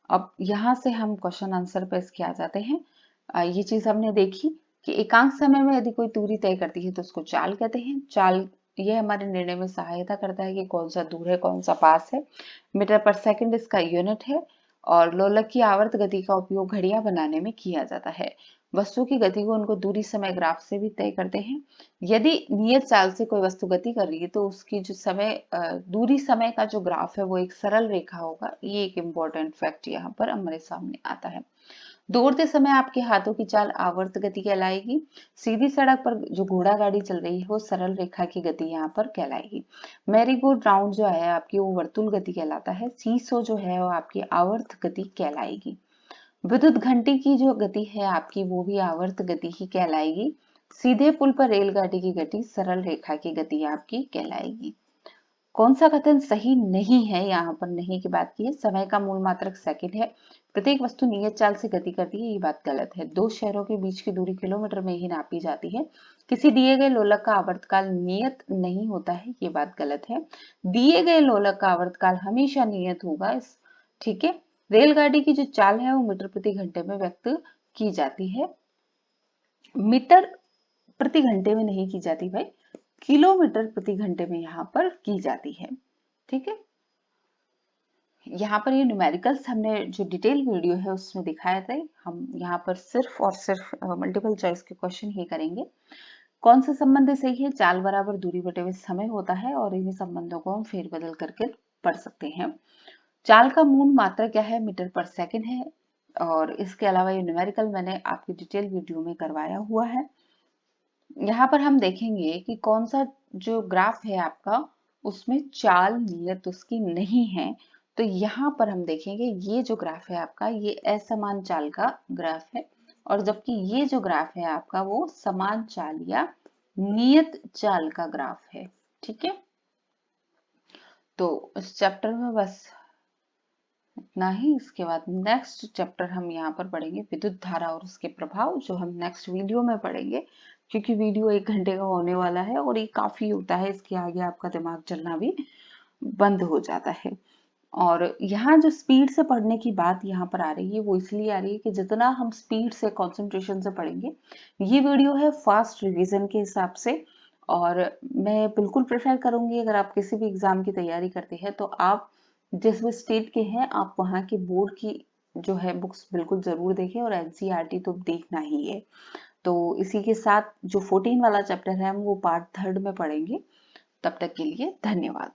अब यहाँ से हम क्वेश्चन आंसर पे इसके आ जाते हैं। ये चीज हमने देखी कि एकांक समय में यदि कोई दूरी तय करती है तो उसको चाल कहते हैं। चाल ये हमारे निर्णय में सहायता करता है कि कौन सा दूर है कौन सा पास है। मीटर पर सेकंड इसका यूनिट है, और लोलक की आवर्त गति का उपयोग घड़ियां बनाने में किया जाता है। वस्तु की गति को उनको दूरी समय ग्राफ से भी तय करते हैं। यदि नियत चाल से कोई वस्तु गति कर रही है तो उसकी जो समय दूरी समय का जो ग्राफ है वो एक सरल रेखा होगा। ये एक इम्पोर्टेंट फैक्ट यहाँ पर हमारे सामने आता है। दौड़ते समय आपके हाथों की चाल आवर्त गति कहलाएगी। सीधी सड़क पर जो घोड़ा गाड़ी चल रही है वो सरल रेखा की गति यहाँ पर कहलाएगी। मैरीगोल्ड राउंड जो है आपकी वो वर्तुल गति कहलाता है। सीसो जो है वो आपकी आवर्त गति कहलाएगी। विद्युत घंटी की जो गति है आपकी वो भी आवर्त गति ही कहलाएगी। सीधे पुल पर रेलगाड़ी की गति सरल रेखा की गति आपकी कहलाएगी। कौन सा कथन सही नहीं है, यहाँ पर नहीं की बात की है। समय का मूल मात्रक सेकंड है। प्रत्येक वस्तु नियत चाल से गति करती है, ये बात गलत है। दो शहरों के बीच की दूरी किलोमीटर में ही नापी जाती है। किसी दिए गए लोलक का आवर्तकाल नियत नहीं होता है, ये बात गलत है। दिए गए लोलक का आवर्तकाल हमेशा नियत होगा, ठीक है। रेलगाड़ी की जो चाल है वो मीटर प्रति घंटे में व्यक्त की जाती है, मीटर प्रति घंटे में नहीं की जाती भाई, किलोमीटर प्रति घंटे में यहाँ पर की जाती है, ठीक है। यहाँ पर ये न्यूमेरिकल्स हमने जो डिटेल वीडियो है उसमें दिखाए थे। हम यहाँ पर सिर्फ और सिर्फ मल्टीपल चॉइस के क्वेश्चन ही करेंगे। कौन सा संबंध सही है, चाल बराबर दूरी बटे हुए समय होता है, और इन्हीं संबंधों को हम फेरबदल करके पढ़ सकते हैं। चाल का मूल मात्रा क्या है, मीटर पर सेकंड है, और इसके अलावा ये न्यूमेरिकल मैंने आपकी डिटेल वीडियो में करवाया हुआ है। यहाँ पर हम देखेंगे कि कौन सा जो ग्राफ है आपका उसमें चाल नियत उसकी नहीं है। तो यहाँ पर हम देखेंगे ये जो ग्राफ है आपका ये असमान चाल का ग्राफ है, और जबकि ये जो ग्राफ है आपका वो समान चाल या नियत चाल का ग्राफ है। ठीक है, तो इस चैप्टर में बस इतना ही। इसके बाद नेक्स्ट चैप्टर हम यहाँ पर पढ़ेंगे विद्युत धारा और उसके प्रभाव, जो हम नेक्स्ट वीडियो में पढ़ेंगे, क्योंकि वीडियो 1 घंटे का होने वाला है और ये काफी होता है, इसके आगे आपका दिमाग चलना भी बंद हो जाता है। और यहाँ जो स्पीड से पढ़ने की बात यहाँ पर आ रही है वो इसलिए आ रही है कि जितना हम स्पीड से कंसंट्रेशन से पढ़ेंगे, ये वीडियो है फास्ट रिवीजन के हिसाब से। और मैं बिल्कुल प्रेफर करूंगी अगर आप किसी भी एग्जाम की तैयारी करते हैं तो आप जिस भी स्टेट के हैं आप वहाँ के बोर्ड की जो है बुक्स बिल्कुल जरूर देखें, और एनसीईआरटी तो देखना ही है। तो इसी के साथ जो 14 वाला चैप्टर है हम वो पार्ट 3 में पढ़ेंगे। तब तक के लिए धन्यवाद।